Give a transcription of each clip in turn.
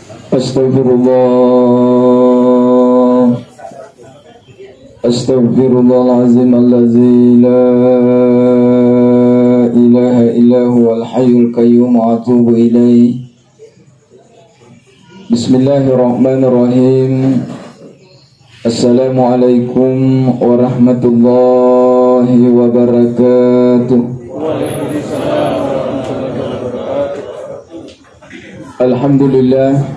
Astaghfirullah, astaghfirullahalazim allazi la ilaha illa huwal hayyul qayyum wa atubu ilaih. Bismillahirrahmanirrahim. Assalamualaikum warahmatullahi wabarakatuh. Waalaikumsalam warahmatullahi wabarakatuh. Alhamdulillah,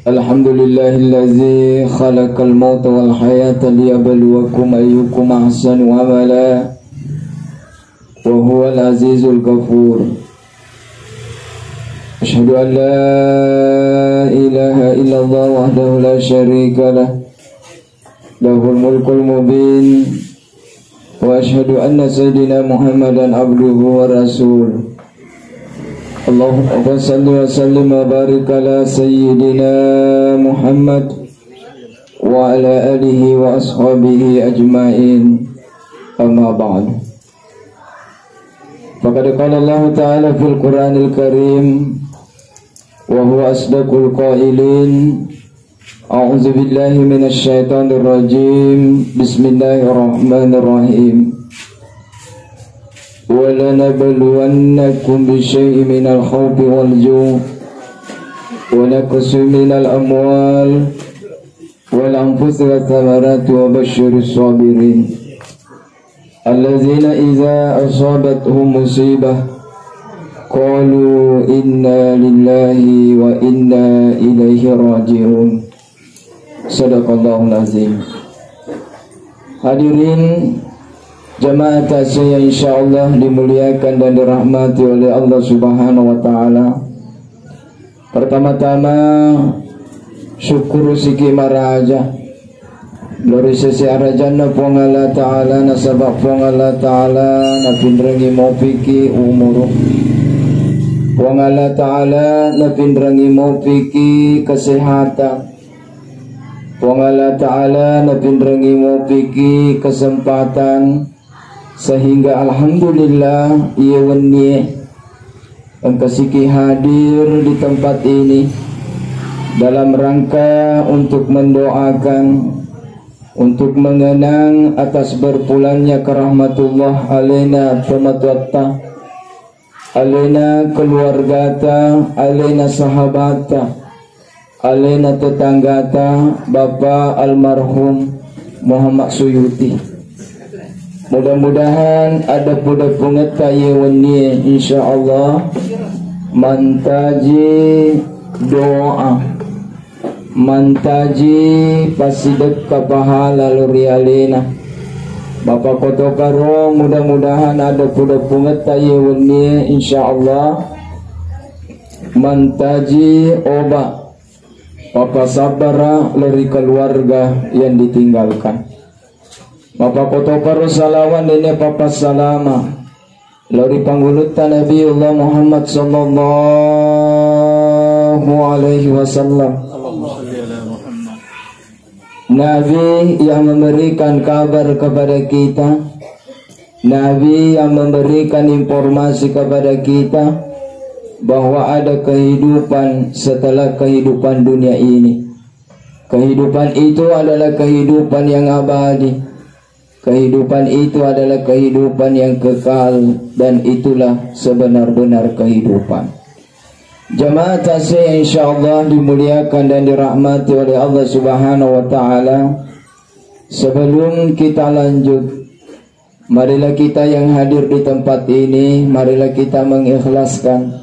alhamdulillahillazi khalaqal mauta wal hayata liyabluwakum ayyukum ahsanu amala wa huwal azizul ghafur. Asyhadu an la ilaha illallah wahdahu la syarika lah, lahul mulkul mubin, wa asyhadu anna sayyidina Muhammadan abduhu wa rasul. Allahumma salli wa sallim wa barik ala sayyidina Muhammad wa ala alihi wa ashabihi ajma'in. Amma ba'd. Faqad qala Allah ta'ala fil Qur'anil Karim wa huwa asdaqul qailin. A'udzu billahi minasy syaithanir rajim. Bismillahirrahmanirrahim. Wa lanabluwannakum bisyai'in minal khawfi wal ju' wa naqsin minal amwal wal anfusi wath thamarati wa basyyiris sabirin allazina idza asabatuhum musibah qalu inna lillahi wa inna ilaihi raji'un. Sadaqallahul azim. Hadirin jamaah tasya yang insyaallah dimuliakan dan dirahmati oleh Allah Subhanahu wa taala. Pertama-tama syukur siki maraja Lori sesi arajana puang Allah ta'ala, nasabak puang Allah ta'ala, napindrangi maupiki umuru. Puang Allah ta'ala, napindrangi maupiki kesehatan. Puang Allah ta'ala, napindrangi maupiki kesempatan. Sehingga alhamdulillah, ia wani engkasiki hadir di tempat ini dalam rangka untuk mendoakan, untuk mengenang atas berpulangnya kerahmatullah alaina pematwata, alaina keluargata, alaina sahabata, alaina tetanggata Bapa almarhum Muhammad Suyuti. Mudah-mudahan ada pada pengetahuan wani insyaallah mantaji doa, mantaji pasidek kapahala lurialina Bapak Koto Karo. Mudah-mudahan ada pada pengetahuan wani insyaallah mantaji obat Bapak sabara lori keluarga yang ditinggalkan. Bapak Koto Karo salawan ini Bapak salama lori panggulutan Nabiullah Muhammad sallallahu alaihi wasallam. Nabi yang memberikan kabar kepada kita, Nabi yang memberikan informasi kepada kita bahwa ada kehidupan setelah kehidupan dunia ini. Kehidupan itu adalah kehidupan yang abadi. Kehidupan itu adalah kehidupan yang kekal, dan itulah sebenar-benar kehidupan. Jamaah tasya insyaallah dimuliakan dan dirahmati oleh Allah Subhanahu wa taala. Sebelum kita lanjut, marilah kita yang hadir di tempat ini, marilah kita mengikhlaskan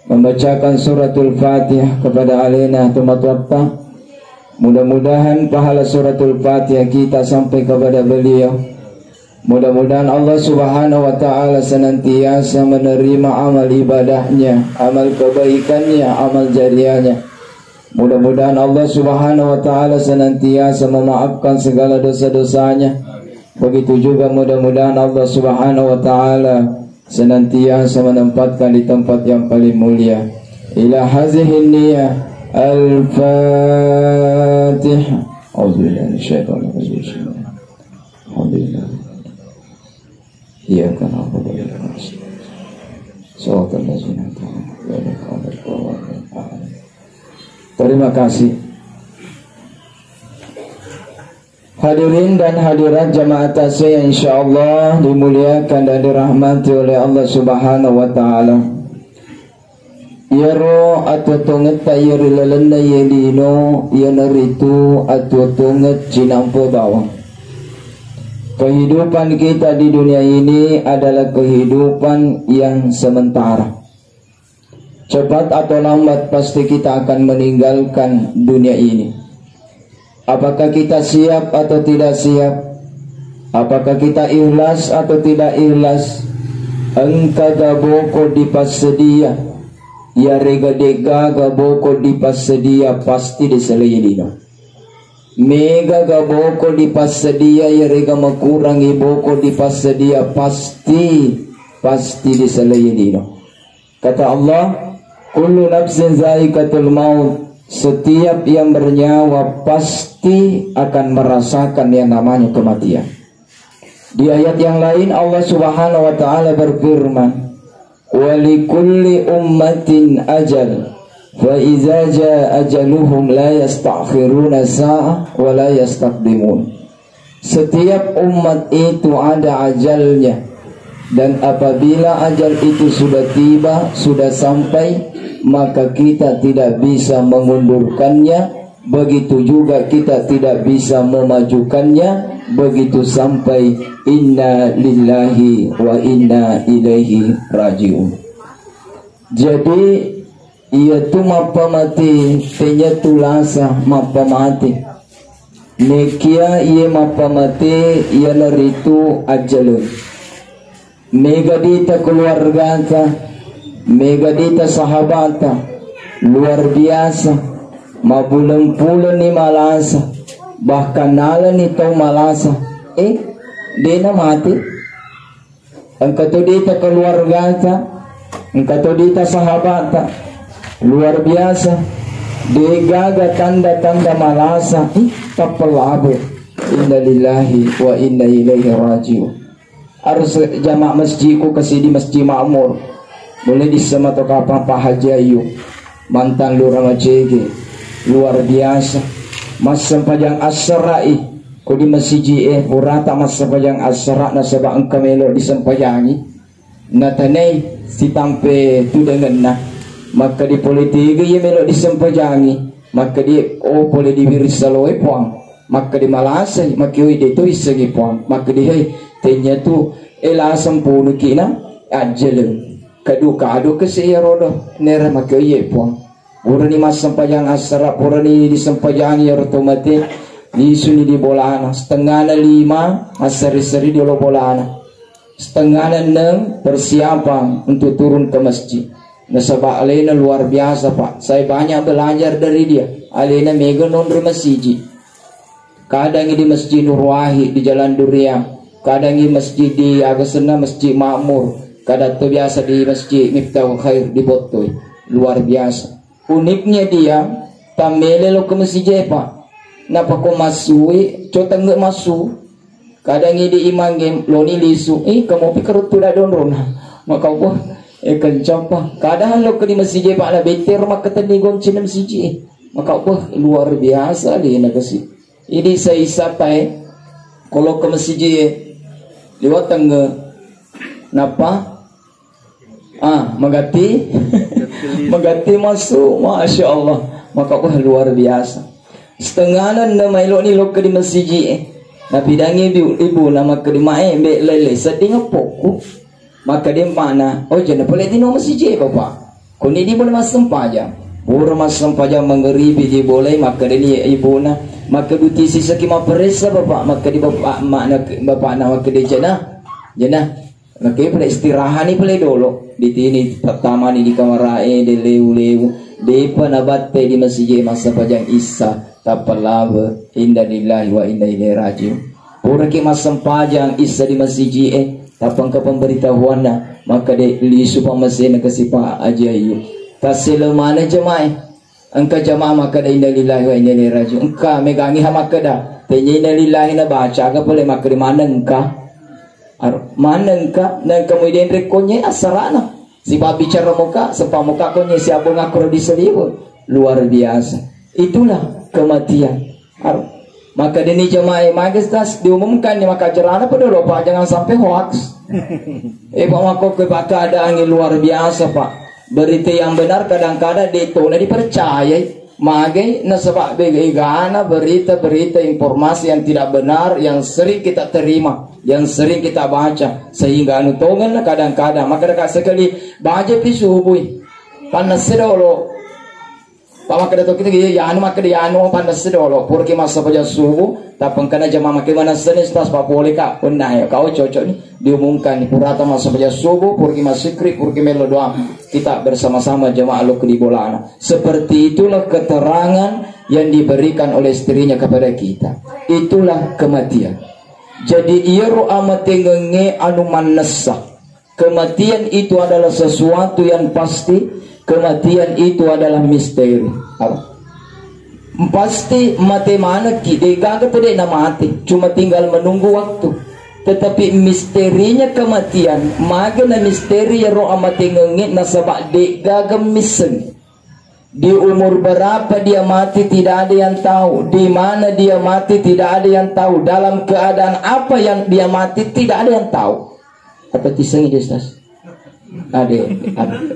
membacakan suratul Fatihah kepada alaina tumatwatta. Mudah-mudahan pahala suratul Fatihah kita sampai kepada beliau. Mudah-mudahan Allah Subhanahu wa taala senantiasa menerima amal ibadahnya, amal kebaikannya, amal jariahnya. Mudah-mudahan Allah Subhanahu wa taala senantiasa memaafkan segala dosa-dosanya. Begitu juga mudah-mudahan Allah Subhanahu wa taala senantiasa menempatkan di tempat yang paling mulia. Ila hazihin niyah Al-Fatihah. A'udzubillahi minasyaitonir rajim. Alhamdulillah. Iyyaka na'budu wa iyyaka nasta'in. Shiratal ladzina an'amta 'alaihim ghairil maghdubi 'alaihim. Terima kasih. Hadirin dan hadirat jamaah tasbih yang insyaallah dimuliakan dan dirahmati oleh Allah Subhanahu wa taala. Yaro atau tonget tayar lalanda yelino yanaritu atau tonget cinampo bawang. Kehidupan kita di dunia ini adalah kehidupan yang sementara. Cepat atau lambat pasti kita akan meninggalkan dunia ini. Apakah kita siap atau tidak siap? Apakah kita ikhlas atau tidak ikhlas? Engka gaboko dipasedia, ya rega dega gaboko dipasedia pasti diselidino. Mega gaboko dipasedia, ya rega makurangi boko dipasedia pasti diselidino. Kata Allah, kullu nafsin zaikatul maut. Setiap yang bernyawa pasti akan merasakan yang namanya kematian. Di ayat yang lain Allah Subhanahu wa taala berfirman, "Wa likulli ummatin ajal, fa iza jaa ajaluhum la yasta'khiruna sa'ah wa la yastaqdimun." Setiap umat itu ada ajalnya, dan apabila ajal itu sudah tiba, sudah sampai, maka kita tidak bisa mengundurkannya. Begitu juga kita tidak bisa memajukannya. Begitu sampai inna lillahi wa inna ilaihi raji'un. Jadi ia tu mapa mati, tenya tulasa mapa mati. Nekia ia mapa mati, ia naritu ajalun. Megadita keluarga, megadita sahabata, luar biasa. Mabulan-bulan ni malasa, bahkan nala ni tau malasa. Dia mati. Engkau dita keluarga, engkau dita sahabata, luar biasa. Dia gaga tanda-tanda malasa. Tapalabu. Inna lillahi wa inna ilaihi raji'un. Harus jamaah masjidku kasih di Masjid Makmur. Boleh disema to kapang pahajayu mantan lurah Macege, luar biasa. Mas sempajang asrai ko di masjid purata mas sempajang asra na sabang ang kamelo di sempajangi natanay si tampe tu dengan na maka di politik ye melo di sempajangi maka di pole di birisaloy puang maka di malasay maka ide tu isagi puang maka di hey tenya tu elasam puno kina ajeleng kadu keseyaro nera maka ye puang pura ni mas sempajang asra pura ni di sempajangi otomatis di suni di bolana setengah na 5 asari-sari di bolana setengah na 6 persiapan untuk turun ke masjid. Nasabak alena luar biasa pak, saya banyak belajar dari dia. Alena mega non masjid, kadang di Masjid Nur Wahid di Jalan Durian, kadang di masjid di Agasena Masjid Makmur, kadang tu biasa di Masjid Miftahul Khair di Botoy. Luar biasa uniknya dia tamele lo ke masjid pak. Napa ko masui cota nggak masuk kadang ini imangem lo ni lisu kamu pikir tu dah donron maka ko kencang pa kadang lo ke di masjid pak la beter maka tadi goncin masjid maka ko luar biasa li na kasi ini sa isa pa kalau ke masjid liwat tangga napa magati magati masuk masya Allah maka ko luar biasa. Setengah na may lo ni lo ke di masjid napidangi ibu nama ke di mae be lele seding poko maka dia mana jana pole di no masjid bapa kuni di boleh masam paja pura masam paja mengeribi di boleh maka dia ibu na maka duti sisa ki maperesa bapa maka di bapa makna bapa na maka dia jana maka pole istirahat ni pole dulu di tini pertama ni di kamar di leu depa nabatte di masjid masa pajang isa tapalava inna lillahi wa inna ilaihi raji'un. Pura ki masam pajang isa di masjid tapang ka pemberitahuan na maka de lisu pang masjid na kasipa ajayu. Tasilo mana jamaah angka jamaah maka de inna lillahi wa inna ilaihi raji'un. Engka megangi ha maka da tenya inna lillahi na baca ka pole maka di mana engka dan kemudian rekonya asarana si bicara muka sepa muka konye siapa ngakur di seliu luar biasa. Itulah kematian. Maka dini jemaah magistas diumumkan di maka jerana pada dulu Pak, jangan sampai hoax. Pak mako ke Pak keadaan yang luar biasa Pak. Berita yang benar kadang-kadang itu dipercayai. Magai nasabak begana berita-berita informasi yang tidak benar yang sering kita terima, yang sering kita baca sehingga anu tongan kadang-kadang maka dekat sekali baca pisubui panas sedolo Pak maka kita ya anu maka dia anu panas sedolo purki masa pada subuh tapang kana jama maka mana senis tas Pak boleh kak ya kau cocok nih diumumkan di purata masa pada subuh purki masikri purki melo doa kita bersama-sama jamaah lo di bolana. Seperti itulah keterangan yang diberikan oleh istrinya kepada kita. Itulah kematian. Jadi ia amat tengenge anu manessa. Kematian itu adalah sesuatu yang pasti. Kematian itu adalah misteri. Pasti mati mana kita gagak tidak mati, cuma tinggal menunggu waktu. Tetapi misterinya kematian, magana misteri ya roh amat ngengit nasabak de gagam misen. Di umur berapa dia mati tidak ada yang tahu. Di mana dia mati tidak ada yang tahu. Dalam keadaan apa yang dia mati tidak ada yang tahu. Apa tiseng itu Ustaz? Ada.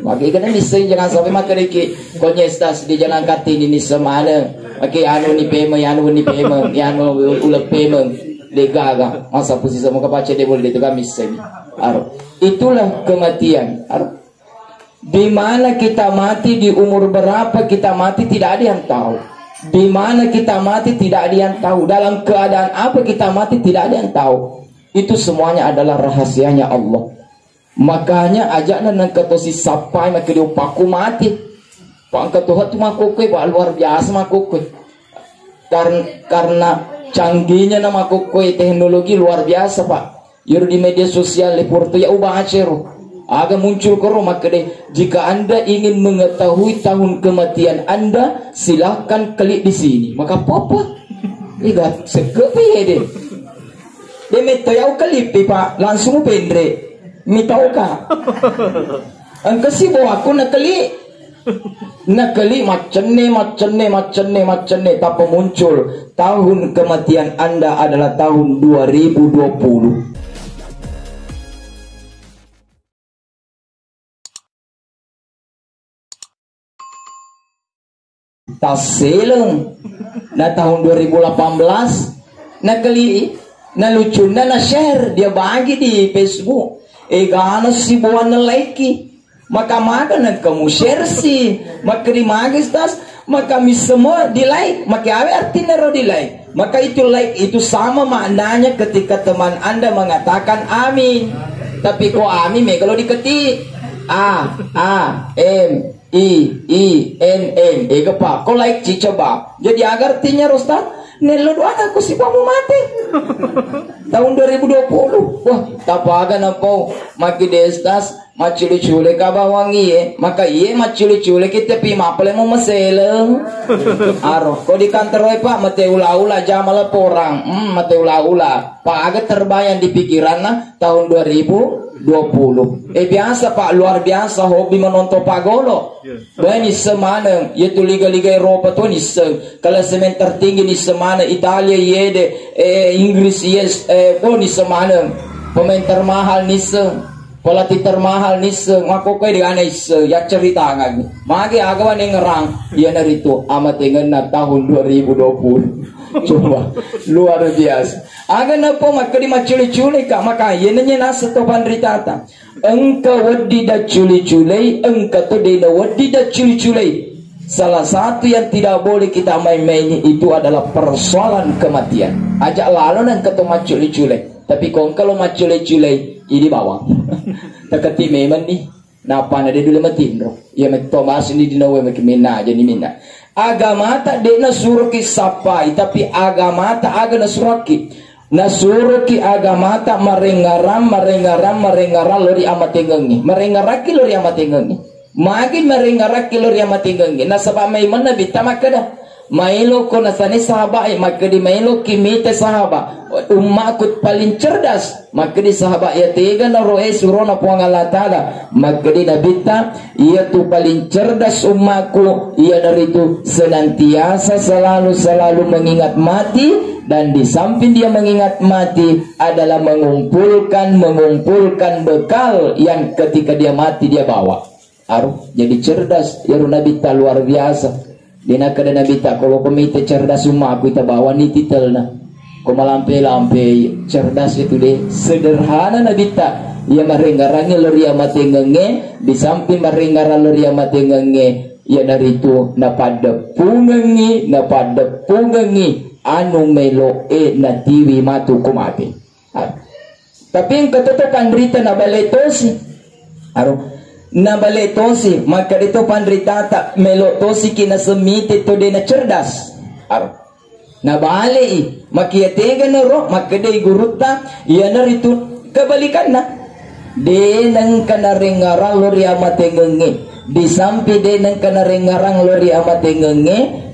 Maka ikan miseng jangan sampai makan iki. Konya Ustaz di jalan kati ini semana. Maka anu ni payment, anu ni payment, anu ulah payment. Degaga masa posisi muka baca dia boleh itu kami seni. Itulah kematian. Di mana kita mati, di umur berapa kita mati tidak ada yang tahu. Di mana kita mati tidak ada yang tahu. Dalam keadaan apa kita mati tidak ada yang tahu. Itu semuanya adalah rahasianya Allah. Makanya ajaknya nang ketosi sapai maka dia paku mati. Pak ketuhat tu makukui pak luar biasa makukui. Karena canggihnya nama kokoi teknologi luar biasa Pak. Yur di media sosial lepurtu ya ubah acero. Agak muncul koro maka deh. Jika Anda ingin mengetahui tahun kematian Anda, silahkan klik di sini. Maka apa? Lihat sekepi deh. Dia meto ya klik Pak, langsung pendre. Mitau ka. Angka si bawa aku nak klik. Nakali macene tapi muncul tahun kematian Anda adalah tahun 2020. Taseleng na tahun 2018 nakali na lucu na share dia bagi di Facebook gana si buwan na like maka makan kamu share sih maka di magistas maka semua di like maka apa artinya di like maka itu like itu sama maknanya ketika teman Anda mengatakan amin tapi kok amin kalau diketik A-M-I-I-N-N kepa kok like coba jadi agar artinya Rostad nelo doa aku si kamu mati tahun 2020 wah tapagan apa maki destas maculi-culi kabawangi maka iye maculi-culi kita pi mapale mo maseleng aro ko di kantor Pak mate ula-ula jamal porang mate ula-ula Pak agak terbayang di pikiranna tahun 2020 biasa Pak luar biasa hobi menonton pagolo bani semana yaitu liga-liga Eropa tuh niseng klasemen tertinggi di semana Italia yede Inggris yes ni semana pemain termahal niseng pelatih termahal niseng makokai dengan niseng ya cerita ngagi magi agawan yang ngerang dia dari itu amat dengan tahun 2020 coba luar biasa agan apa maka di maculi-culi kak maka yenenya nasa topan ritata engka wadi da culi-culi engka to de da wadi da culi-culi salah satu yang tidak boleh kita main-main itu adalah persoalan kematian ajak lalu dan ketemu maculi-culi tapi kalau maculi-culi ini bawang takati memang nih napa ada dulu matin bro ya Thomas ini dinawe makimina jadi mina agama tak de nasuruki sapai tapi agama tak aga nasuruki nasuruki agama tak marengaram lori amat tengengi marengaraki lori amat tengengi makin marengaraki lori amat tengengi nasaba mai mana bitamakada Mailo ko nasani sahabat maka di mailo kimite sahabat ummakut paling cerdas maka di sahabat ya tiga na roe surona puang Allah Ta'ala maka di nabita ia tu paling cerdas ummaku ia dari itu senantiasa selalu mengingat mati dan di samping dia mengingat mati adalah mengumpulkan bekal yang ketika dia mati dia bawa. Jadi cerdas ya nabita luar biasa. Dina kada nabita kalau komite cerdas umma aku kita bawa ni titelna. Ko malampe cerdas itu deh sederhana nabita. Ia marenggarangi loria matengenge di samping marenggara loria matengenge ia dari itu napada pungengi anu melo na tiwi matu kumati. Tapi yang ketutupan berita na baletosi. Nabaletosi maka dito pandritata melotosi kina semite to de na cerdas nabali makiyatega na ro makade guruta iya na rito kabalikan na de nang kanarengarang lori amatengenge di sampi de nang kanarengarang lori amatengenge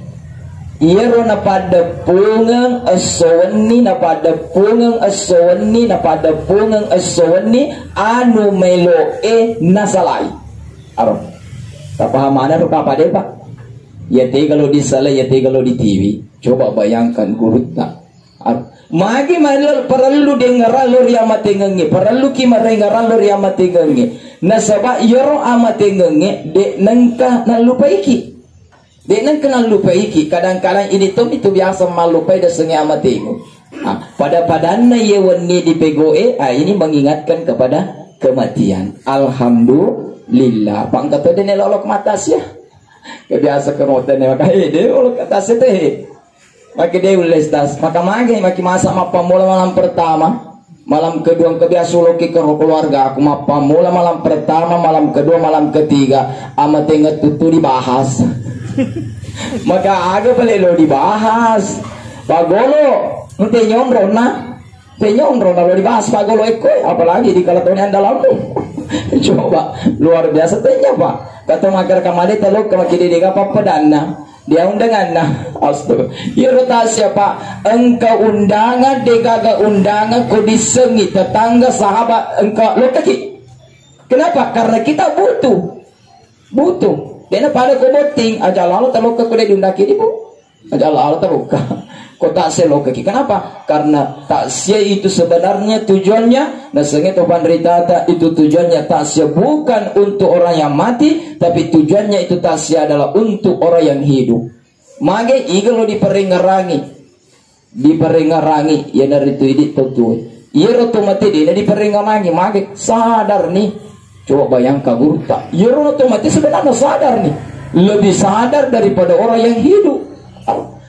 iya ro napada pungang asawani anu melo nasalai tapahamana ro kapade pak ya te kalau di sala ya te kalau di TV coba bayangkan gurutna magi malal perlu dengar lori amatengenge perlu ki marengaran lori amatengenge nasaba yoro amatengenge de nangka nalupaiki dia nang kenal lupai ki kadang-kadang ini tuh itu biasa malupai dan sengi amat tengok. Pada padana ye wani di pegoe ini mengingatkan kepada kematian. Alhamdulillah. Bang kata dia nelolok matas ya. Kebiasa kemotan maka dia olok atas teh. Maka dia ules tas. Maka maki masa mapamula malam pertama. Malam kedua kebiasa loki ke keluarga aku mapamula malam pertama, malam kedua, malam ketiga amat tengok tutu dibahas. Maka aga pala lo dibahas pagolo nanti nyomro na lo dibahas pagolo ekoy apalagi di kalatonian dalam coba luar biasa tanya pak kata makar kamade telok kemakidi dega papadana dia undangan na astaga ya rotasi pak engkau undangan dega undangan kau disengi tetangga sahabat engkau lo kaki kenapa karena kita butuh dena pada ko boting aja lalu terluka ko diundaki di bu aja lalu terluka ko tak seloka ki kenapa karena taksia itu sebenarnya tujuannya nasenge to pandritata itu tujuannya taksia bukan untuk orang yang mati tapi tujuannya itu taksia adalah untuk orang yang hidup mage igalo diperengarangi ya dari itu idi tutu iya roto mati dina diperengarangi mage sadar nih. Coba bayangkan guru tak, ya otomatis sebenarnya sadar nih, lebih sadar daripada orang yang hidup.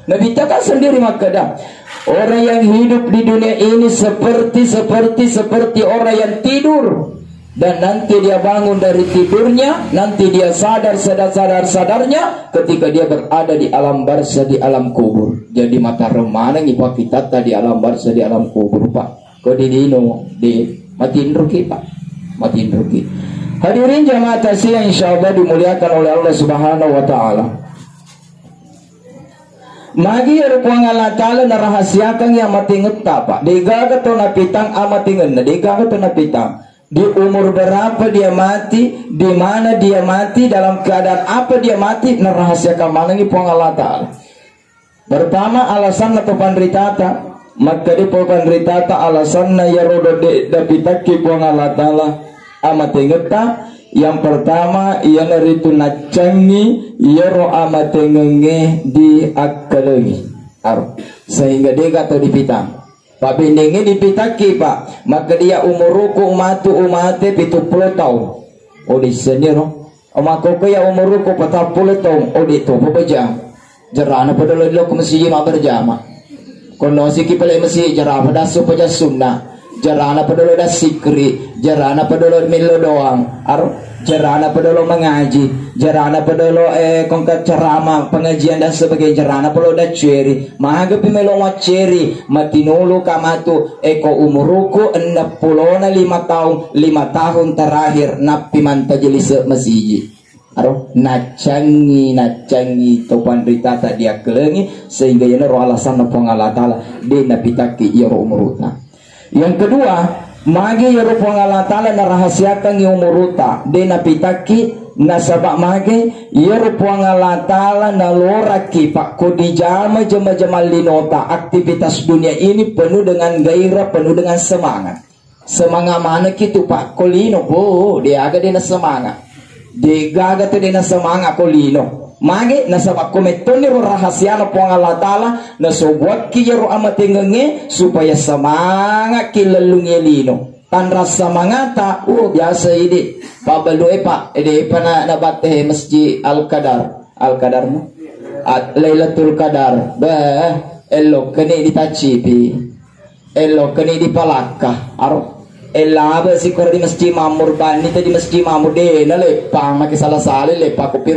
Nabi kan sendiri makanya orang yang hidup di dunia ini seperti orang yang tidur dan nanti dia bangun dari tidurnya, nanti dia sadarnya ketika dia berada di alam barzah di alam kubur. Jadi mata remana ngipak kita tadi alam barzah di alam kubur pak. Kau dino di matiin ruki pak. Matiin rugi. Hadirin jamaah tasya insyaallah dimuliakan oleh Allah Subhanahu wa taala. Magi ruang Allah taala narahasiakan yang matinget Pak. Digaga to napitang amatingan, digaga to napitang. Di umur berapa dia mati, di mana dia mati, dalam keadaan apa dia mati, narahasiakan manangi puang Allah taala. Pertama alasan atau pandritata maka di pandritata alasan ya rodo dapitaki puang Allah taala amatengeta yang pertama ia naritu nacangi yaro amatengenge di akalengi sehingga dia kata dipitang tapi nenge dipitaki pak maka dia umuruku umate 70 tahun di seniro maka ya umuruku 40 tahun di topo bejam jarana pada lo masih ma berjama kono siki pala masih jarana pada supaya sunnah jarana padolo da sikri, jarana padolo milo doang, jarana padolo mengaji, jarana padolo kongkat ceramah pengajian dan sebagainya, jarana padolo da ceri, mahagapi melo ma ceri, matinulu kamatu eko umuruku 65 tahun terakhir napi manta jelis masiji. Aduh, nacangi topan rita tak dia kelengi sehingga yana roh alasan na Allah Ta'ala de napitaki ya roh umuruta. Yang kedua, mage ya roh Allah Ta'ala na rahasiakan ya umuruta de napitaki nasabak mage ya roh Allah Ta'ala na loraki pak kodi jama linota. Aktivitas dunia ini penuh dengan gairah, penuh dengan semangat. Semangat mana gitu pak kolino, oh dia agak dia na semangat. Degaga tu dina semangat kolino mage nasabak kometoni ro rahasia na po Allah Ta'ala na sobuat ki ro amatengenge supaya semangat kilalungi lino tan rasa mangata biasa ini pabalu pak ede pana nabate masjid al-qadar mo at Lailatul Qadar elok kene ditacipi elok kene dipalakah aro elaba si kor di masjid Mamur bani di masjid Mamur de na lepang maki salah lepa kopi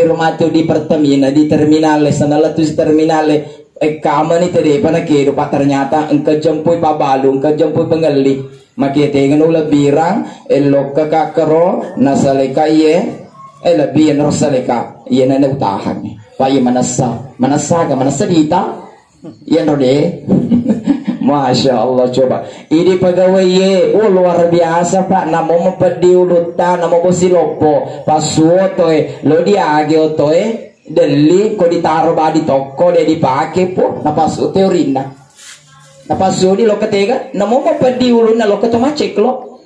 rumah di Pertamina di terminal sanala tu terminal kamani tadi pana kedo pa ternyata engka jempui pabalung engka jempui pengali maki tengen ula birang elok kakakero nasaleka ye lebih nasaleka ye na utahan pa ye manasa dita ye no de Masya Allah coba ini pegawai ye luar biasa pak namo mempedi ulutan namo bosilopo pasuo toe lo diage otoe deli ko ditaruh di toko dia dipakai po napasu teorina napasu di lo ketega namo mempedi ulun na lo ketomacek lo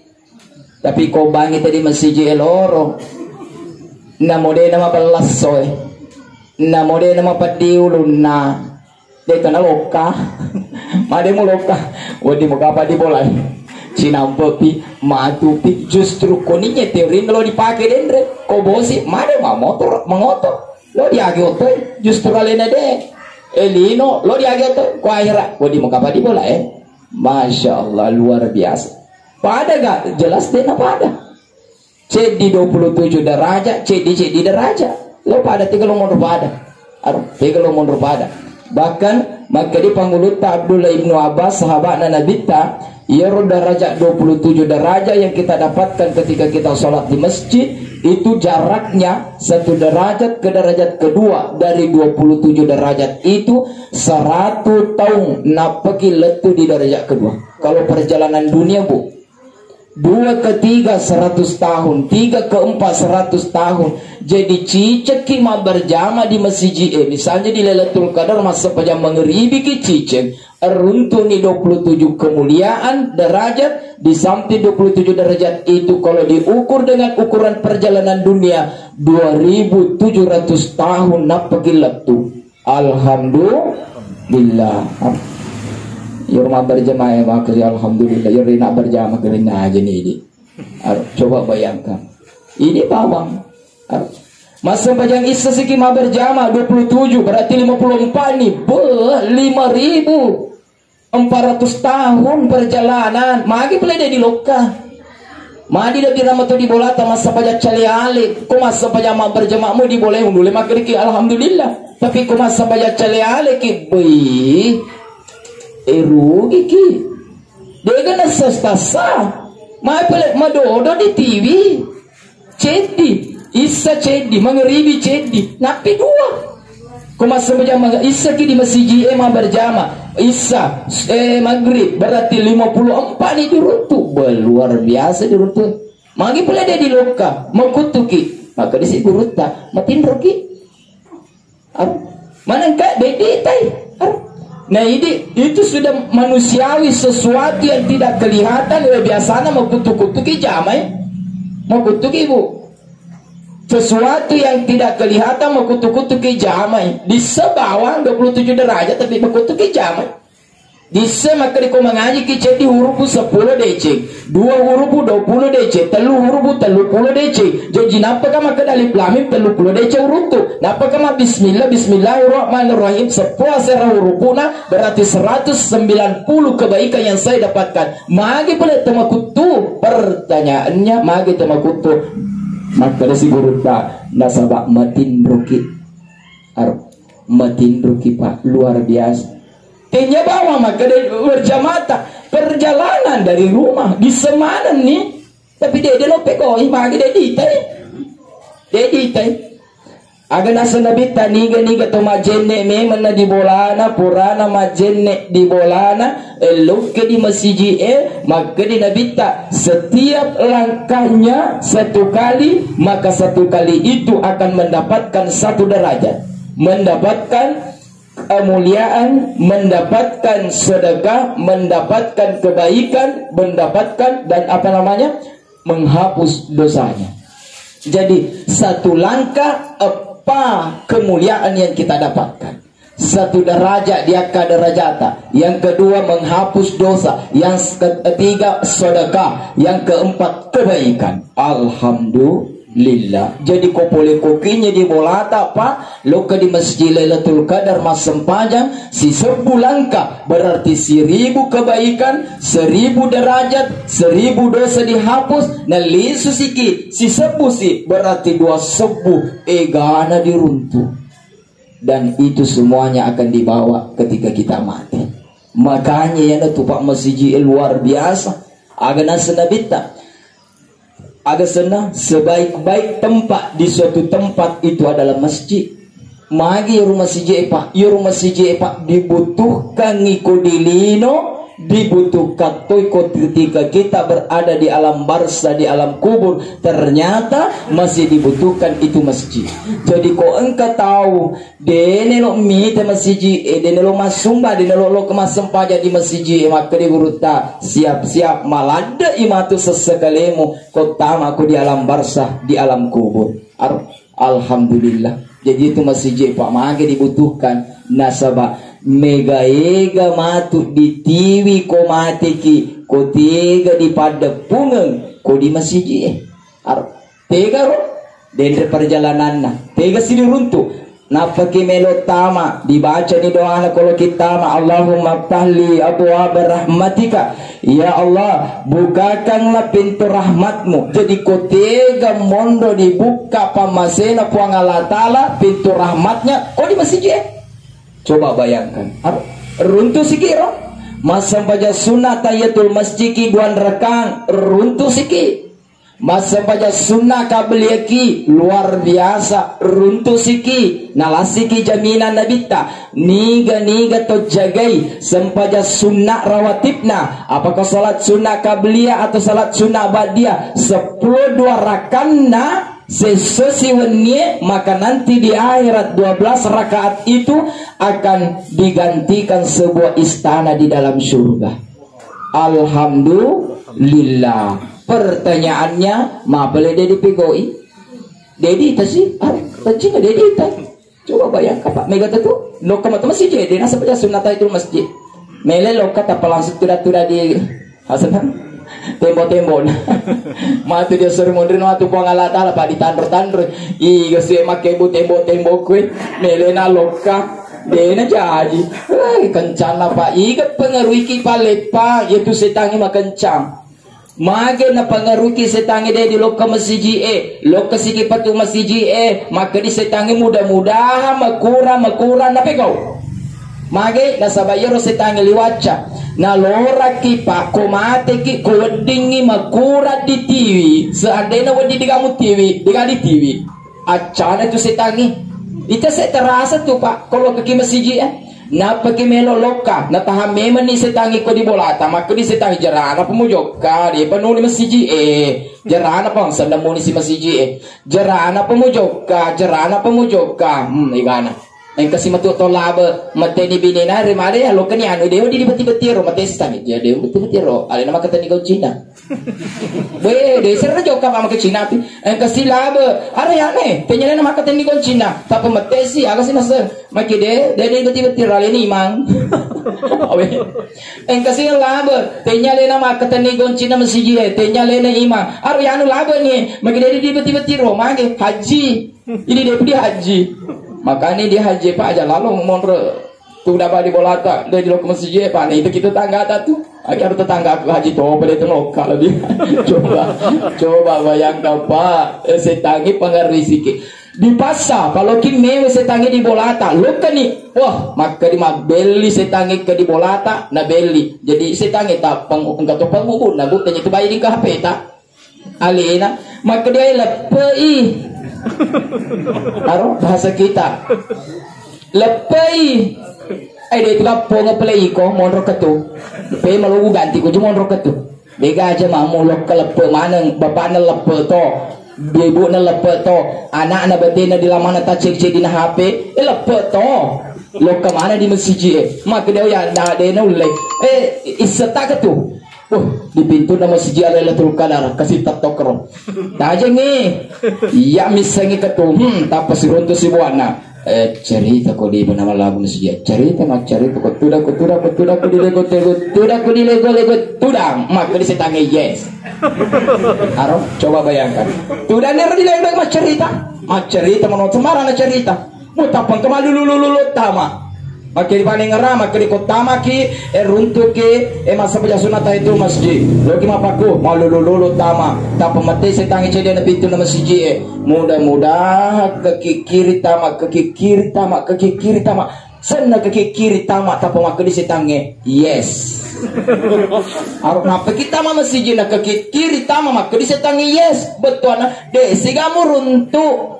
tapi ko bangi tadi masih eloro namo de nama belas soe namo de nama pedi ulun na de kana loka made mo loka wadi mo kapa di bolai cinampepi matupi justru koninya teori lo dipakai dendre ko bosi made ma motor mengotor lo diage otoy justru alena de elino lo diage otoy ko akhirnya wadi mo kapa di bolai Masya Allah luar biasa pada gak jelas deh apa ada cek di 27 derajat cek di derajat lo pada 3 lo mundur pada aduh 3 lo mundur pada bahkan maka di panguluta Abdullah ibnu Abbas sahabat Nabi ta ia derajat 27 derajat yang kita dapatkan ketika kita sholat di masjid itu jaraknya 1 derajat ke derajat kedua dari 27 derajat itu 100 tahun napaki letu di derajat kedua. Kalau perjalanan dunia bu 2 ke 3 100 tahun 3 ke 4 100 tahun jadi cicek kima berjamaah di masjid misalnya di Lailatul Qadar masa pajam mengeribi ki cicek runtun di 27 kemuliaan derajat di samping 27 derajat itu kalau diukur dengan ukuran perjalanan dunia 2700 tahun napaki letu alhamdulillah. Rumah berjamaah maka alhamdulillah nak berjamaah kerana aja nih coba bayangkan ini bawang masa pajang isa siki mah berjamaah 27 berarti 54 nih 5400 tahun perjalanan magi boleh di loka madi di ramatu di bolata masa pajak cali alik ku masa pajama berjamaahmu di boleh undule maka alhamdulillah tapi ku masa pajak cali alik boy rugi ki dia kan sastasa madodo di TV cedi isa cedi mengeribi cedi napi dua kumasa berjamaah isa ki di masjid mah berjamaah isa maghrib berarti 54 ni diruntu luar biasa diruntu magi pula dia di loka mengkutuki maka di situ ruta matin rugi mana enggak deditai nah ini itu sudah manusiawi sesuatu yang tidak kelihatan biasanya mau kutuk-kutuki jamai mau kutuki ibu sesuatu yang tidak kelihatan mau kutuk-kutuki jamai di sebawang 27 derajat tapi mau kutuki jamai di maka di mengaji kita di huruf 10 DC 2 huruf 20 DC 3 huruf 30 DC jadi napa kama kedalip lamim 30 DC huruf tu napa kama bismillahirrahmanirrahim 10 serah hurufuna berarti 190 kebaikan yang saya dapatkan magi pula temakutu pertanyaannya magi temakutu maka si guru tak nasabak matin ruki pak luar biasa kayaknya bawa maka berjamaah perjalanan dari rumah di Semanan nih tapi dia lopek koi magi dia ditai Dedi tay. Aga nasa nabita niga to majenne me mana di bolana purana majenne di bolana eluke di masjid maka di nabita setiap langkahnya satu kali maka satu kali itu akan mendapatkan satu derajat, mendapatkan kemuliaan, mendapatkan sedekah, mendapatkan kebaikan, mendapatkan dan apa namanya menghapus dosanya. Jadi satu langkah apa kemuliaan yang kita dapatkan? Satu derajat dia kaderajata. Yang kedua menghapus dosa. Yang ketiga sedekah. Yang keempat kebaikan. Alhamdulillah. Jadi kopole kokinya di bolata pak. Loka di masjid Lailatul Qadar mas sempajang. Si 1000 langkah berarti 1000 kebaikan, 1000 derajat, 1000 dosa dihapus. Nah lisu siki si 10 si berarti 2 egana diruntuh. Dan itu semuanya akan dibawa ketika kita mati. Makanya yang itu pak masjid luar biasa. Agana senabita. Agak senang sebaik-baik tempat di suatu tempat itu adalah masjid. Magi rumah masjid pak, rumah masjid pak dibutuhkan ngikodilino, dibutuhkan toiko ketika kita berada di alam barza, di alam kubur, ternyata masih dibutuhkan itu masjid. Jadi kau engkau tahu dene lo mite masjid, dene lo masumba, dene lo kemasempaja di masjid, maka di buruta siap-siap malada imatu sesekalemu kau tama aku di alam barza, di alam kubur. Alhamdulillah. Jadi itu masjid pak mage dibutuhkan nasabah mega ega matu di tiwi ko mati ki ko tiga di padepungen ko di masjid tega ro dendre perjalanan na tega sini runtuh napa ki melotama dibaca di doa kalau kita ma Allahumma ftahli abwaab rahmatika ya Allah bukakanlah pintu rahmatmu. Jadi ko tega mondo dibuka pamasena puang Allah taala pintu rahmatnya ko di masjid. Coba bayangkan runtuh sikiro masa baca sunnah tahiyatul masjid ki 2 rakaat runtuh siki. Masa baca sunnah kabliyaki luar biasa runtuh siki nalasiki jaminan nabita niga to jagai sempaja sunnah rawatibna apakah salat sunnah kabliyah atau salat sunnah ba'diyah 10 2 rakanna sesesiwennya maka nanti di akhirat 12 rakaat itu akan digantikan sebuah istana di dalam surga. Alhamdulillah. Pertanyaannya, ma boleh dedi pegoi? Dedi itu sih, tadi dedi itu. Coba bayangkan pak, mega itu, loka mata masjid, dia nasa baca sunat itu masjid. Mele loka tak langsung tura-tura di hasanah, tembok-tembok. Matu dia sering mondrin matu pengalata lah pak ditandor-tandor. Iga sih makai bu tembok-tembok kue, mele na loka. Dena jadi, kencang lah pak. Iga pengaruh iki palepa, yaitu setangi makencang. Mage na pangaruki setangi de di loka masjid loka siki patu masjid maka di setangi mudah-mudahan makura na pegau mage na sabayero setangi liwaca na lora ki pa komate ki ko wedingi makura di TV seandainya wedi di kamu TV di TV acana tu setangi itu saya terasa tuh pak kalau ke masjid na pagimelo loka na tahameman ni setangi ko di bolata maka di setangi jarana pemujok ka di panuli masjid jarana pang sandamuni si masjid jarana pemujok ka igana en kasi matuto laba mate ni binina rimare alo kani anu deo di beti-betiro mate setangi dia deo beti-betiro ale nama kata ni kau Cina be de serna joka pa make Cina pi en kasi laba are ane tenyana nama kata ni kau Cina tapi mate si aga sinasa make de beti-betiro ale ni mang awe en kasi laba tenyana nama kata ni kau Cina masjid tenyana na imang are anu laba ni make de beti-betiro make haji ini dia haji. Makanya di haji pak aja lalu monre tuh dapat di bolata dari lo ke masjid pak nih itu kita tangga tu akhir tetangga aku haji tuh pada itu lokal lebih coba bayangkan pak setangi pengaruh siki di pasar kalau kimi setangi di bolata lo kan nih wah maka di mabeli setangi ke di bolata na beli jadi setangi tak enggak tuh pengubur nah buktinya itu bayi di HP tak alina maka dia lepei Aro bahasa kita. Lepai. Dia itu lapo ngepelai ko monro ketu. Lepai malu ganti ko cuma monro ketu. Bega aja mamu lok kelepe mana bapak na lepe to. Ibu na lepe to. Anak na betina di lamana ta cek-cek di na HP. Lepe to. Lok ke mana di masjid. Maka dia ya dah dia na ulai. Iseta ketu. Di pintu nama masjid Lailatul Qadar kasih tato kero. Tak aja ni. Ya misalnya ketu. Tak pasti runtuh si buana. Cerita kau di nama lagu masjid. Cerita mak cerita kau tudak maka di setangi yes. Aro coba bayangkan. Tudak ni di lagu mak cerita menurut semara nak cerita. Mutapang kemana lulu tama. Maka di paling ngeram, maka di kota maki, runtuh ke, masa baca sunat itu masjid. Loki mapaku, mau lulu tama, tak pemati setangi cedera pintu nama masjid. Mudah-mudah ke kiri tama, sana ke kiri tama, tak pemaki di setangi. Yes. Arok napa kita mama masjid nak ke kiri tama, maka di setangi yes. Betul na, desi kamu runtuh.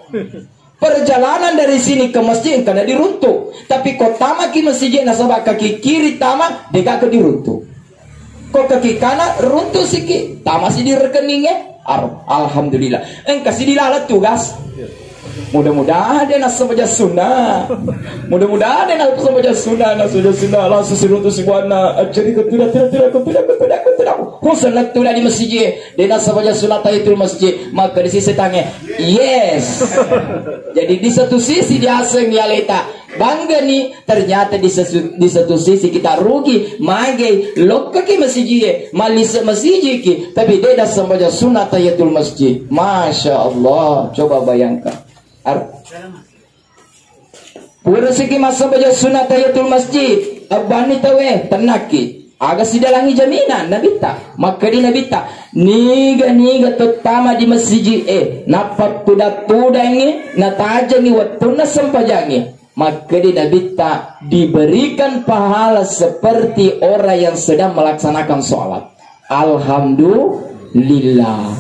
Perjalanan dari sini ke masjid karena diruntuh. Tapi kau tamak ke masjid nasabah kaki kiri tamak deka ke diruntuh. Kau kaki kanan runtuh sikit. Tamak si di rekeningnya. Alhamdulillah. Kasih dilalat tugas. Mudah-mudahan dia nak baca sunnah. Mudah-mudahan dia nak baca sunnah. Langsung si runtuh si buana. Jadi tidak. Husan nak tulah di masjid. Dia nak baca sunnah tahiyatul masjid. Maka di sisi tangan. Yes. Jadi di satu sisi dia asing dia letak bangga nih. Ternyata di satu sisi kita rugi. Magai lokak ke masjid. Malis masjid ki. Tapi dia dah baca sunnah tahiyatul masjid. Masya Allah. Coba bayangkan. Pura segi masa baca sunat tahiyatul masjid. Abani tawe tenaki. Aga sidalangi jaminan nabita. Maka di nabita niga terutama di masjid napat tudangi natajangi watuna sampajangi. Maka di nabita diberikan pahala seperti orang yang sedang melaksanakan sholat. Alhamdulillah.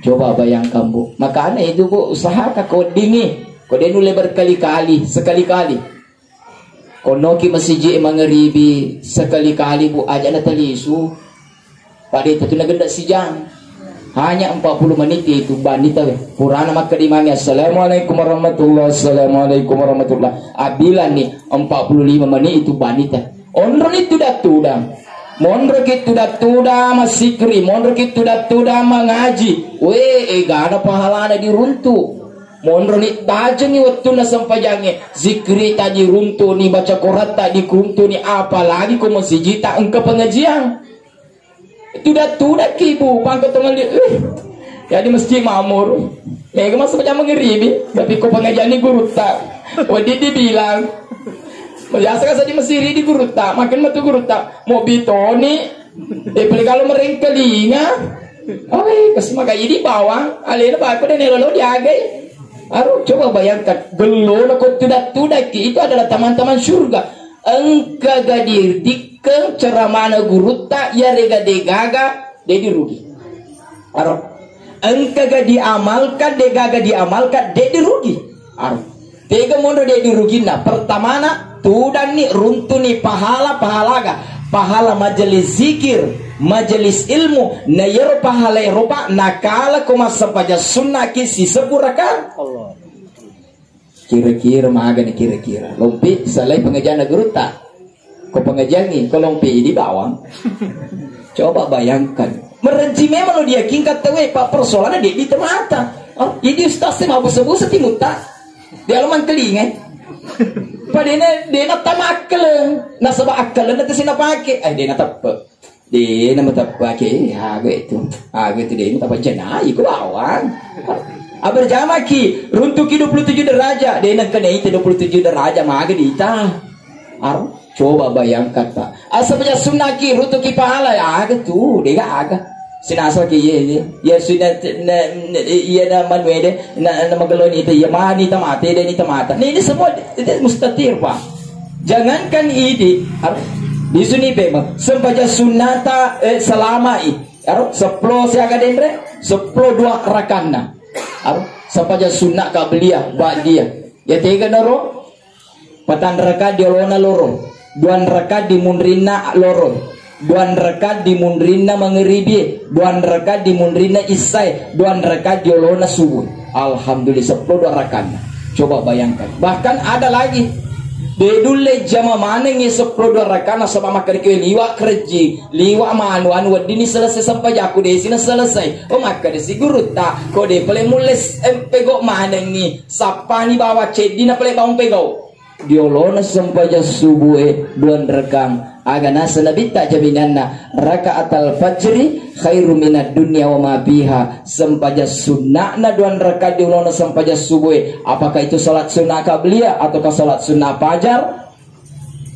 Coba bayangkan bu. Makanya itu bu usahakan kau dini. Kau denule berkali-kali, sekali-kali. Kau noki masjid mengeribi sekali-kali bu aja na talisu. Pada itu tu nagendak sijang. Hanya 40 menit itu banita we. Purana maka di mana assalamualaikum warahmatullahi. Abila nih 45 menit itu banita. Onron itu datudang. Mondro gitu tuda masikri, mondro gitu tuda mengaji. Gak ada pahalanya diruntuh. Mondro ni tajam ni waktu na sampajangnya. Zikri tadi runtuh ni baca Quran tadi runtuh ni apalagi kau masih jita engkau pengajian. Tuda kibu pangkat teman dia. Ya di masjid Mamur. Mega masa macam mengeribi, tapi kau pengajian ni guru tak. Wadi dibilang. Biasa kan di Mesir di guru tak, makin matu guru tak. Mau bitoni, kalau mereka linga, kasih makai di bawah, alena bapak dan nelo diagai. Coba bayangkan, gelona kau tidak itu adalah teman-teman surga. Engkau gadir dikeng ceramana guru tak, ya rega degaga, dedi rugi. Engkau gak diamalkan, degaga diamalkan, dedi rugi. Tega mondo dedi rugi na. Pertama na. Tudan nih runtuh nih pahala majelis zikir, majelis ilmu, nayar pahala Eropa nakala kumasa paja sunnah kisi sepurakan. Allah. Kira-kira maga nih kira-kira. Lompi salai pengajian guru tak. Kau pengajian nih, kau lompi di bawah. Coba bayangkan. Merenci memang lo dia kingkat tewe pak persoalannya dia di temata. Jadi ustaznya mau busa-busa timuta. Di alaman telinga. Padahal dia nak tamakal, nasabah akal, nanti sih nak pakai, dia nak tapak, dia nak pakai, gitu dia nak pakai jenah, ikut awan. Berjamaki, runtuh 27 derajat, dia nak kena itu 27 derajat, maga dita. Coba bayangkan tak, asal punya sunaki, runtuh pahala, gitu, dia agak. Sinasa ke ya sudah ya na manuede na magalon itu ya mani tamate dan tamata. Ini semua mustatir pak. Jangankan ini di sini memang sembaja sunnata selama i. 10 siaga dendre 10 dua rakana. sampaja sunnah kabelia dia ya tega naro patan raka diolona loro 2 raka di munrina loro 2 raka di munrina mangeribi 2 raka di munrina isai 2 raka diolona subuh. Alhamdulillah 10 rakaat. Coba bayangkan, bahkan ada lagi dedule jama maneng 10 rakaat sama makar ke liwa kerji liwa manu anu dini selesai sampai aku desi selesai maka desi guru tak kode pele mules pego maneng ni sapa ni bawa cedina pele bang pego diolona sampai subuh 2 rekang agana sanabita jabinanna rakaat al-fajri khairu minad dunya wa ma biha sampaja sunnahna 2 rakaat diolona sampaja subuh. Apakah itu salat sunnah qabliyah ataukah salat sunnah fajar?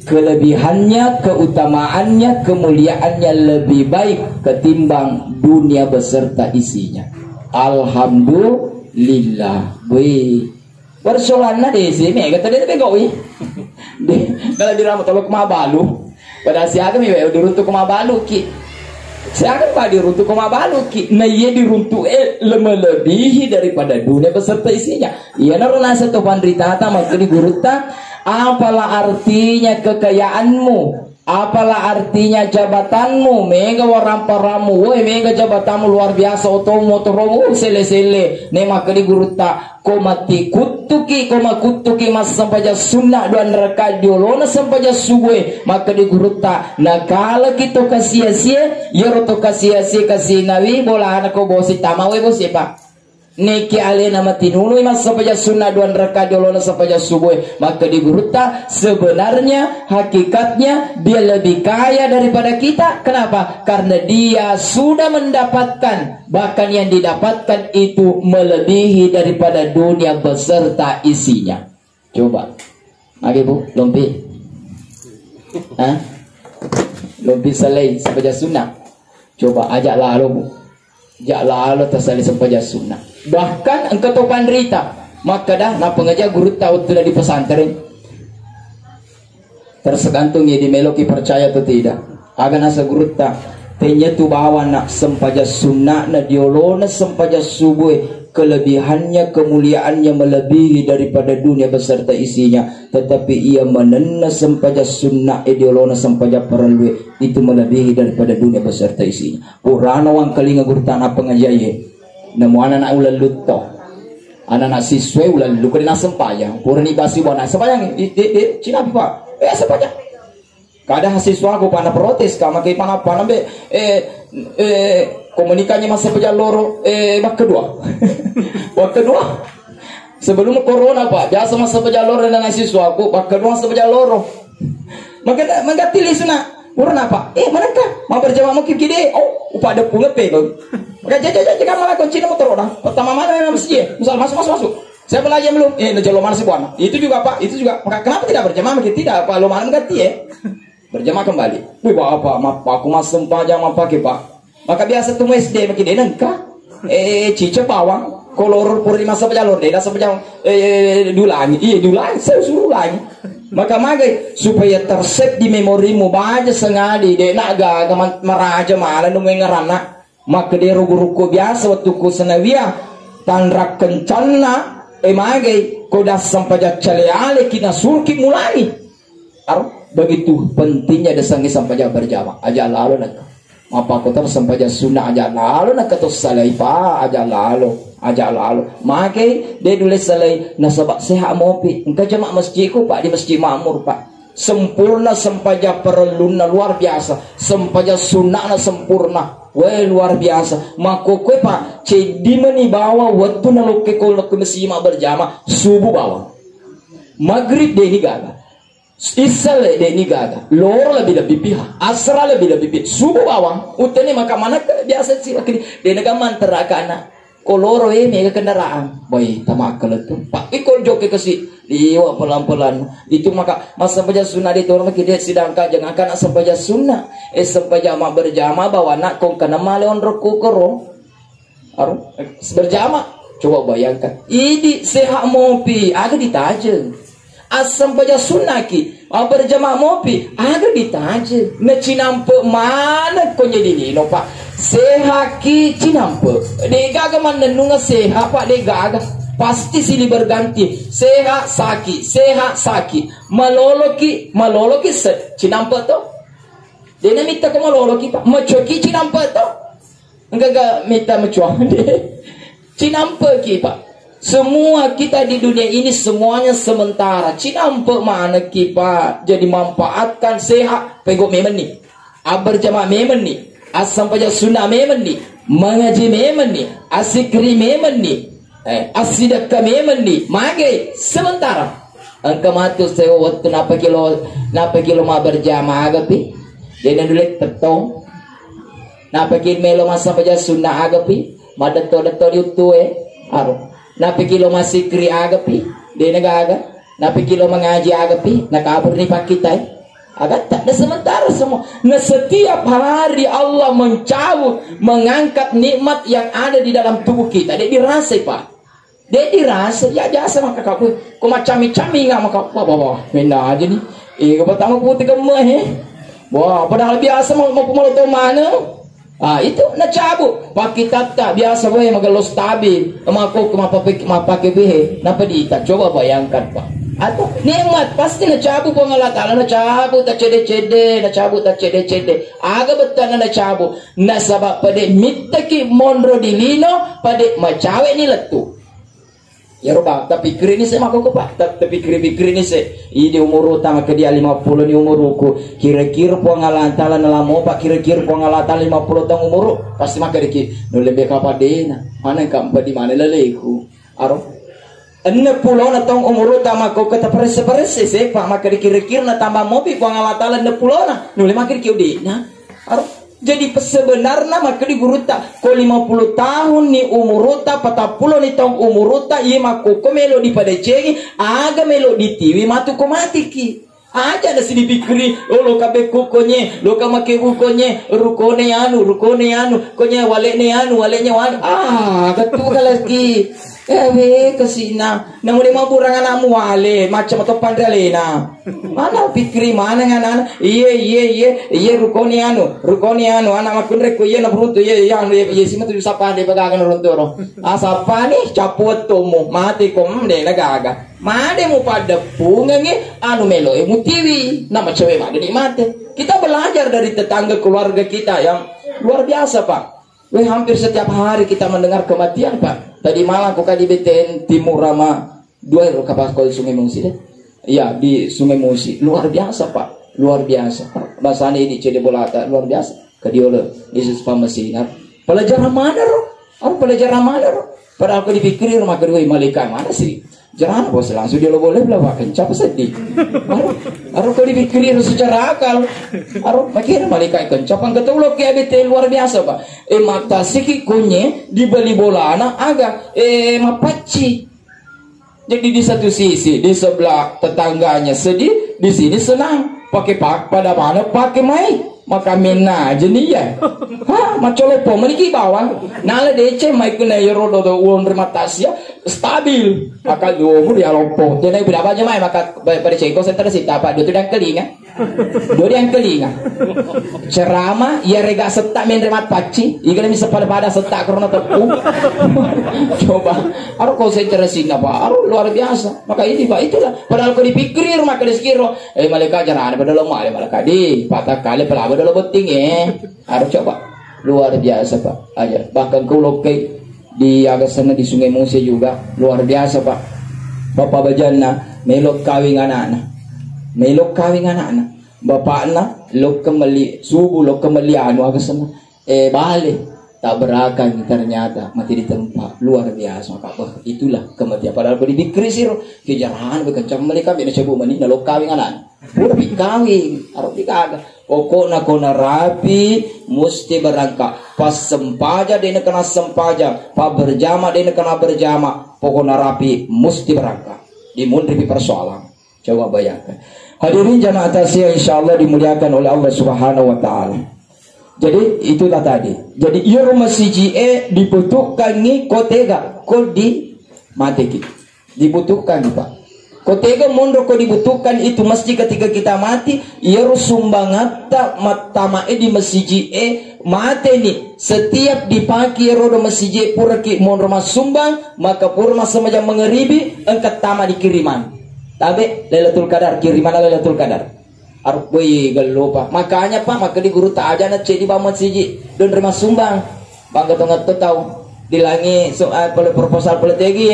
Kelebihannya, keutamaannya, kemuliaannya lebih baik ketimbang dunia beserta isinya. Alhamdulillah. Wih, persoalannya di sini kata dia begowi. Kalau diramat tolok mabalu pada siaga mi diruntuk mabalu ki siaga pa diruntuk mabalu ki na iya diruntuk melebihi daripada dunia beserta isinya. Iya naruna satu pandrita maka di guruta apalah artinya kekayaanmu, apalah artinya jabatanmu, mega waramparamu, woi mega jabatanmu luar biasa, otomotoromu sele-sele, ne maka di guruta komati kutuki mas sampaja sunnah 2 rakaat diolona sampaja subuh maka di guruta nakala kita kasia-sia yoroto kasia-sia kasih nawi bola anak ko bosi tamawe bosi pak neki alena matinunu mas sampaja sunnah 2 rakaat diolona sampaja subuh maka di guruta sebenarnya hakikatnya dia lebih kaya daripada kita. Kenapa? Karena dia sudah mendapatkan, bahkan yang didapatkan itu melebihi daripada dunia beserta isinya. Coba lagi bu lompi lompi selai sampaja sunnah, coba ajak lalu bu, ajak lalu tersalih sampaja sunnah. Bahkan engkau topan rita maka dah nak pengajar guru tahu sudah di pesantren tersegantung ya di meloki percaya atau tidak agan asa guru tak tanya tu bawa nak sampaja sunnah na diolona sampaja subuh kelebihannya kemuliaannya melebihi daripada dunia beserta isinya, tetapi ia menena sampaja sunnah diolona sampaja perlu itu melebihi daripada dunia beserta isinya. Purana wang kalinga guru tanah pengajaye namo anak ulah luto anak siswa ulah lu kena sempayang purani basi bona sempayang di Cina pak sempayang kada siswa aku pana protes kama ke pana be komunikasinya masa pejal loro bak kedua waktu kedua sebelum corona pak biasa masa pejal loro dan siswa aku bak kedua masa pejal loro maka tili sana purana pak manakah mau berjamaah mungkin kide upah ada pungat pego. Maka jangan malah kunci motor orang. Pertama mana masjid? Misal masuk. Saya belajar belum? Najalo mana sih buana? Itu juga pak, itu juga. Maka kenapa tidak berjamaah? Mungkin tidak. Pak lo mana ganti berjamaah kembali. Wih bapak, aku mas sempajang pakai pak. Maka biasa tuh SD makin nengkah. Cica bawang. Kolor puri masa pejalur deh. Masa pejalur dulangi. Iya dulangi. Saya suruh ulangi. Maka magai supaya tersep di memorimu baca sengadi. Dek nak gak meraja malah nunggu ngerana. Maka dia ruku-ruku biasa waktu ku senawia tanrak kencana magai kodas sampaja caleale kina surki mulai begitu pentingnya desangi sampaja berjamaah aja lalu nak apa kotor sampaja sunnah aja lalu nak ketus salai pa aja lalu magai dia dulu salai nasabak sehat mopi engkau jamaah masjidku pak di masjid makmur pak sempurna sampaja perluna luar biasa sampaja sunnah sempurna. Wah luar biasa. Maka kue pak cedi meni bawa waktu naloke kolok ke masjid berjamaah subuh bawa maghrib deh ni gaga isal deh ni gaga lor lebih pihak asra lebih pihak subuh bawa utene maka mana biasa sih laki deh negaman terakana koloro mega kendaraan boy tamak itu pak ikol joke kasi liwa pelan-pelan itu maka masa sampaja sunnah di turun kita sidangkan jangan kan sampaja sunnah sampaja mak berjamaah bawa nak kong kana maleon roku koro berjamaah coba bayangkan ini sehat mopi agak ditajeng sampaja sunnah ki berjamaah mopi agak ditajeng necinampe mana kau jadi no pak sehat ki cinampe dega gaman nunga sehat pak dega pasti silih berganti. Sehat sakit. Maloloki cinampa to. Dia minta ke maloloki pak. Macoki cinampa to. Enggak minta macuah. Cinampa ki pak. Semua kita di dunia ini semuanya sementara. Cinampa mana ki pak. Jadi manfaatkan sehat. Pegok memang ni. Berjamaah memang ni. Sampaian sunnah memang ni. Mengaji memang ni. Asikri memang ni. Asidakka memang ni. Magai sementara. Engkau matu saya waktu napa kilo ma berjamaah agapi. Dia nulis tetong. Napa kilo melo masa sampaian sunnah agapi. Madato itu aro. Napa kilo masih kri agapi. Dia negaga. Napa kilo mengaji agapi. Nakabur ni pak kita. Agak tak ada sementara semua. Nah setiap hari Allah mencabut, mengangkat nikmat yang ada di dalam tubuh kita. Dia dirasa pak. Dia dirasa. Ya jasa maka kau macam-macam nggak maka wah benda aja nih. Kau pertama putih kemeh. Wah padahal biasa mau tahu mana. Itu nak cabut. Pak kita tak biasa boleh magal stabil. Maka pakai behe. Napa dia tak coba bayangkan pak. Atau nikmat pasti nak cabut Allah Ta'ala, nak cabut tak cede-cede, nak cabut tak cede-cede. Aga betul nak cabut. Nak sebab pada mitaki monro dilino pada macawe ni letu. Ya roba, tapi pikir ni saya makan pak. Tapi pikir ni saya. Ini umur utama ke dia 50 ni umurku. Kira-kira Allah Ta'ala nalamo pak. Kira-kira Allah Ta'ala 50 tahun umur. Pasti makan deki. No lebih kapadena. Mana kampa di mana leleku. Aro. 60 na tong umur utama ko kata perse sepa maka dikira-kira na tambah mobil po Allah Ta'ala 60 na nule makir kiu di na jadi sebenarnya maka di guruta ko 50 tahun ni umuruta 40 ni tong umuruta iya mako ko melo di pada cengi aga melo di tiwi matu ko mati ki aja ada sini pikiri lo kabe kukonye lo kamake kukonye rukone anu konye walenya gatu kalaki kesina nang mulai mau burangan amu wale macam atau pandalena mana pikiri mana ngana iye rukoni anu anak makun reko iye na bruto iye yang iye sima tu sapa de bagagan rontoro asapa ni capuat tomo mati kom de nagaga made mu pada pungange anu melo mutiwi nama cewek made di mate kita belajar dari tetangga keluarga kita yang luar biasa pak. Hampir setiap hari kita mendengar kematian pak. Tadi malam aku di BTN Timur Rama 2 kapas kau di Sungai Musi deh. Ya di Sungai Musi luar biasa pak, luar biasa. Bahasa ini di CD Bolata luar biasa. Kediole Yesus pamasinar. Pelajaran mana roh? Pelajaran mana roh? Padahal aku dipikir rumah kedua malaikat mana sih? Jangan bos langsung dia lo boleh belakang kencap sedih. Aru kau dipikirin secara akal. Aru makin malaikat kencap ang ketulok kayak betul luar biasa pak. Mata siki kunye dibeli bola anak agak mapaci. Jadi di satu sisi di sebelah tetangganya sedih, di sini senang. Pakai pada mana pakai mai. Maka mina aja nih ya. Macam lepo mereka bawang. Nala DC mai kena yorodo do uang rematasya stabil. Maka dua dia lopo. Jadi berapa aja mai maka pada cek konsentrasi apa dua yang kelinga. Dua yang kelinga. Ceramah ya rega setak main remat paci. Ikan bisa pada setak karena tepu. Coba. Aru konsentrasi apa? Aru luar biasa. Maka ini pak itulah. Padahal kau dipikirin maka disekiro. Malaikat jangan pada lemah malaikat di patah kali pelabur. Udah penting harus coba luar biasa pak aja bahkan kalau kayak di agak sana di Sungai Musi juga luar biasa pak bapak bajana melok kawin anak-anak bapakna lok kembali subuh lok kembali anu agak sana balik tabrakan ternyata mati di tempat luar biasa maka itulah kematian padahal beri dikri siro kejaran berkencang mereka bina cebu mani nalok kawin anak udah kawin harus dikaga pokoknya kona rapi mesti berangkat pas sempaja dia kena sempaja pas berjama dia kena berjama pokoknya rapi mesti berangkat dimundri persoalan coba bayangkan hadirin jamaah tasya insyaallah dimuliakan oleh Allah Subhanahu wa taala. Jadi itulah tadi. Jadi ia rumah CGE dibutuhkan ni kotega kodi mati kita dibutuhkan pak. Ko tega mondro ko dibutuhkan itu masjid ketika kita mati, ia sumbangata matama di masjid mate ni setiap di pagi rodo masjid pura ki mondro mas sumbang maka pura mas semacam mengeribi engkat tama di kiriman. Tabe Lailatul Qadar kiriman Lailatul Qadar. Arep boy gelupa. Makanya Pak maka di guru tak aja na di bawah masjid don terima sumbang. Bangga tongat tahu. Dilangi soal proposal politiki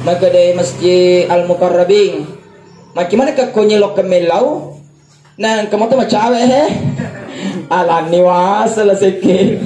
maka dari masjid Al-Mukarrabin gimana ke konyelok ke melau nah kamu tuh macam alan niwasa lah seke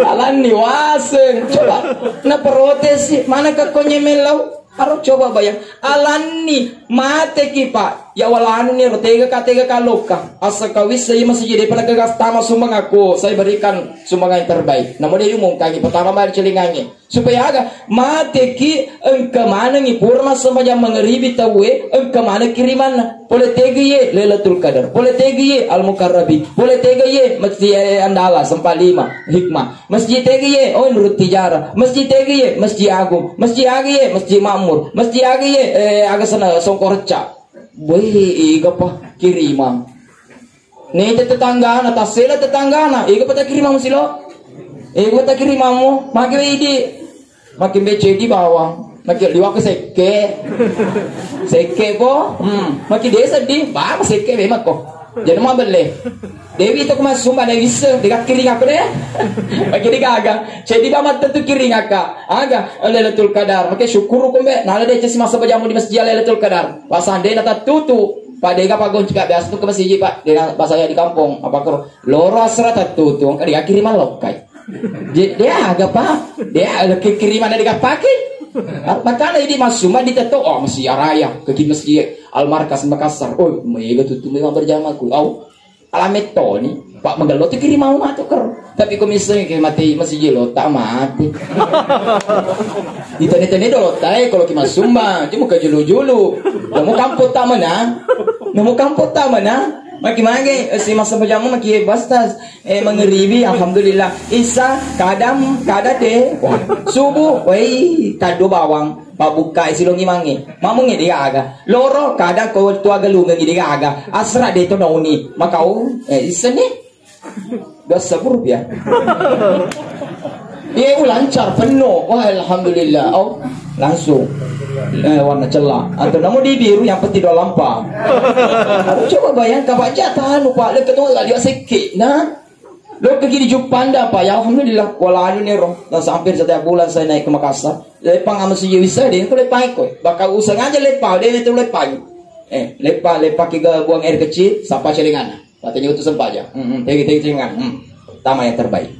alan niwasa coba na protes mana ke konye melau harus coba bayang alan ni mate kipa ya walan ni rotega kaloka asa kawis saya masih jadi pada kegas tama sumbang aku saya berikan sumbangan yang terbaik namun dia umumkan pertama bayar celingannya supaya agak mate ki engke mana ni purma semacam mengeribi tahu engke mana kiriman boleh tega ye Lailatul Qadar boleh tega ye Al-Mukarrabi boleh tega ye masjid Andala sempat 5 hikmah masjid tega ye oh Nurut Tijarah masjid tega ye masjid Agung masjid Agi ye masjid Makmur masjid Agi ye agak sana Songkorca boy iga pa kirimang nih tetangga na tasela tetangga na iga pa kirimang silo iga pa kirimang mo magi di makin bece di bawah makin liwa ke seke po makin desa di bang seke memang kok jadi mau beli Dewi itu kemas sumpah Dewi se dekat kiri aku deh makin digagang jadi bamat tentu kiri ngaka aga Lailatul Qadar makin syukur kumbe nala deh cesi masa berjamu di masjid Lailatul Qadar pasan deh nata tutu Pak Dega pagon juga biasa tuh ke masjid Pak dengan bahasa saya di kampung apa karo loro asra tutu angka dia kiriman lokai dia agak Pak dia ada kiriman dia pakai makanya ini masuma diteto oh masjid raya ke masjid Al-Markas Makassar oh mega tutu memang berjamaku oh alamet to ni Pak Megalo tu kiri mau mati ker tapi kau misalnya kayak mati masih jelo tak mati ditanya dulu tay kalau kita sumbang cuma ke julu mau kamput tak mana mau kamput tak mana maki si masa berjamu maki bastas mengeribi alhamdulillah isa kadam kadade subuh wei kado bawang pabuka silongi mangi mamungi dia aga loro kadang kau tua galungan dia aga asra de to nauni makau isa ni dosa rupiah dia lancar penuh wah alhamdulillah oh langsung warna celah atau namun di biru yang penting dua lampa coba bayangkan baca tahan lupa le ketemu dia sikit nah lo pergi di Jepanda Pak ya alhamdulillah wala anu nero dan hampir setiap bulan saya naik ke Makassar lepang sama si Yewisa dia itu lepang kok bakal usang aja lepang dia itu lepang lepa kita buang air kecil sampai celingan katanya itu sempat aja tegi celingan tama yang terbaik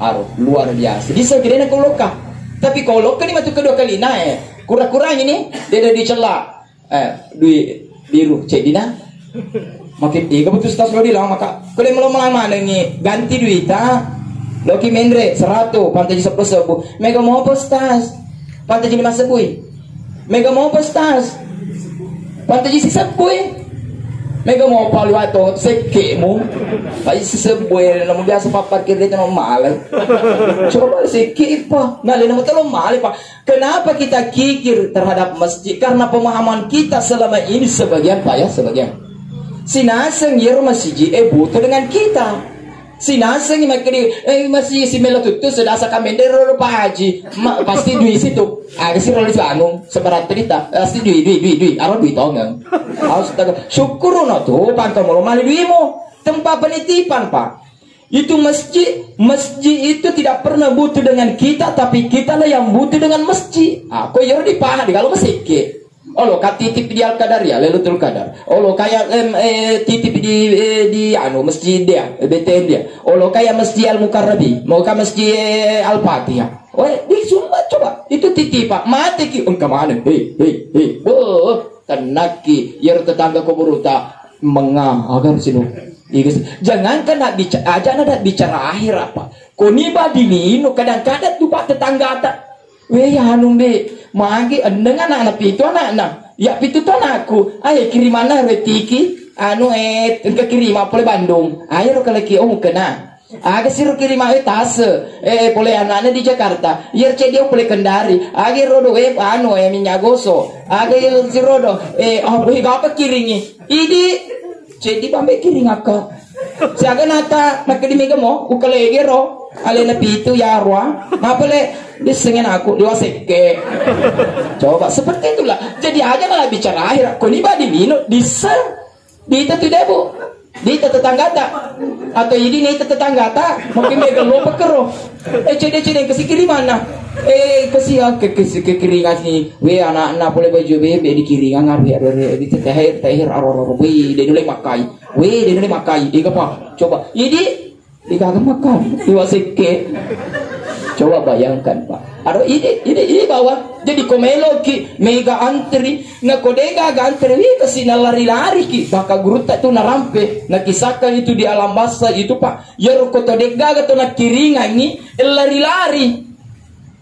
aruh luar biasa bisa kira nak loka tapi kalau loka ni masuk kedua kali naik kurang-kurang ini dia ada dicela duit biru cek dina makin tiga betul tas lo dilang maka kalau mau mana ni ganti duit Loki Mendre 100 pantai 10 mega mau postas pantai jadi masa bui mega mau postas pantai si sabui mega mau palu atau sekemu pai si sabui namun biasa parkir dia no malai coba seke pa nale namun telo malai pa kenapa kita kikir terhadap masjid karena pemahaman kita selama ini sebagian pak ya sebagian sinaseng yer masjid butuh dengan kita sinaseng masih si melo tutu sedasa kamendero Pak Haji pasti duit situ si rolis bangun sebarat cerita pasti duit aron duit tongang harus syukur no tuh pantau mau mali duitmu tempat penitipan Pak itu masjid itu tidak pernah butuh dengan kita tapi kita lah yang butuh dengan masjid aku yer di panah di kalau masjid lo titip di Al-Qadar ya Lailatul Qadar lo kayak titip di masjid dia BTN dia lo kayak masjid Al-Mukarrabi mau ke masjid Al-Fatihah di Sumba coba itu titipan mati ki kemana tenaki yer tetangga kuburuta agar sinu jangankan nak bicara aja nak bicara akhir apa koniba dininu kadang-kadang tuh Pak tetangga tak hanung be magi dengan anak pitu anak ya pitu tu anakku ayo kirimana retiki ke kirim apa le Bandung ayo kalau ki kena Aga siru kirim tas boleh anaknya di Jakarta. Yer cedio boleh kendari. Aga rodo minyak gosok. Aga si rodo apa kiringi. Idi cedi pambe kiring akka. Siaga nata makadi mega mo ukalege ro. Ale na pitu ya arwa. Mapale disengen aku diwaseke. Coba seperti itulah. Jadi aja malah bicara akhir. Kau ni badi mino disa. Di itu tidak bu. Di tetangga tak atau ini tetangga tak mungkin mereka lupa kero cede ke kiri mana ke kiri ngasih anak boleh baju di kiri ngar di tehir aror dia mulai makai dia apa coba ini kagak makan diwasike. Coba bayangkan Pak. Aduh ini bawah jadi komelo ki mega antri na kodega antri kesina lari-lari ki baka guruta tu narampe na kisahkan itu di alam basa itu Pak yer ko todega gato na kiringan ni lari-lari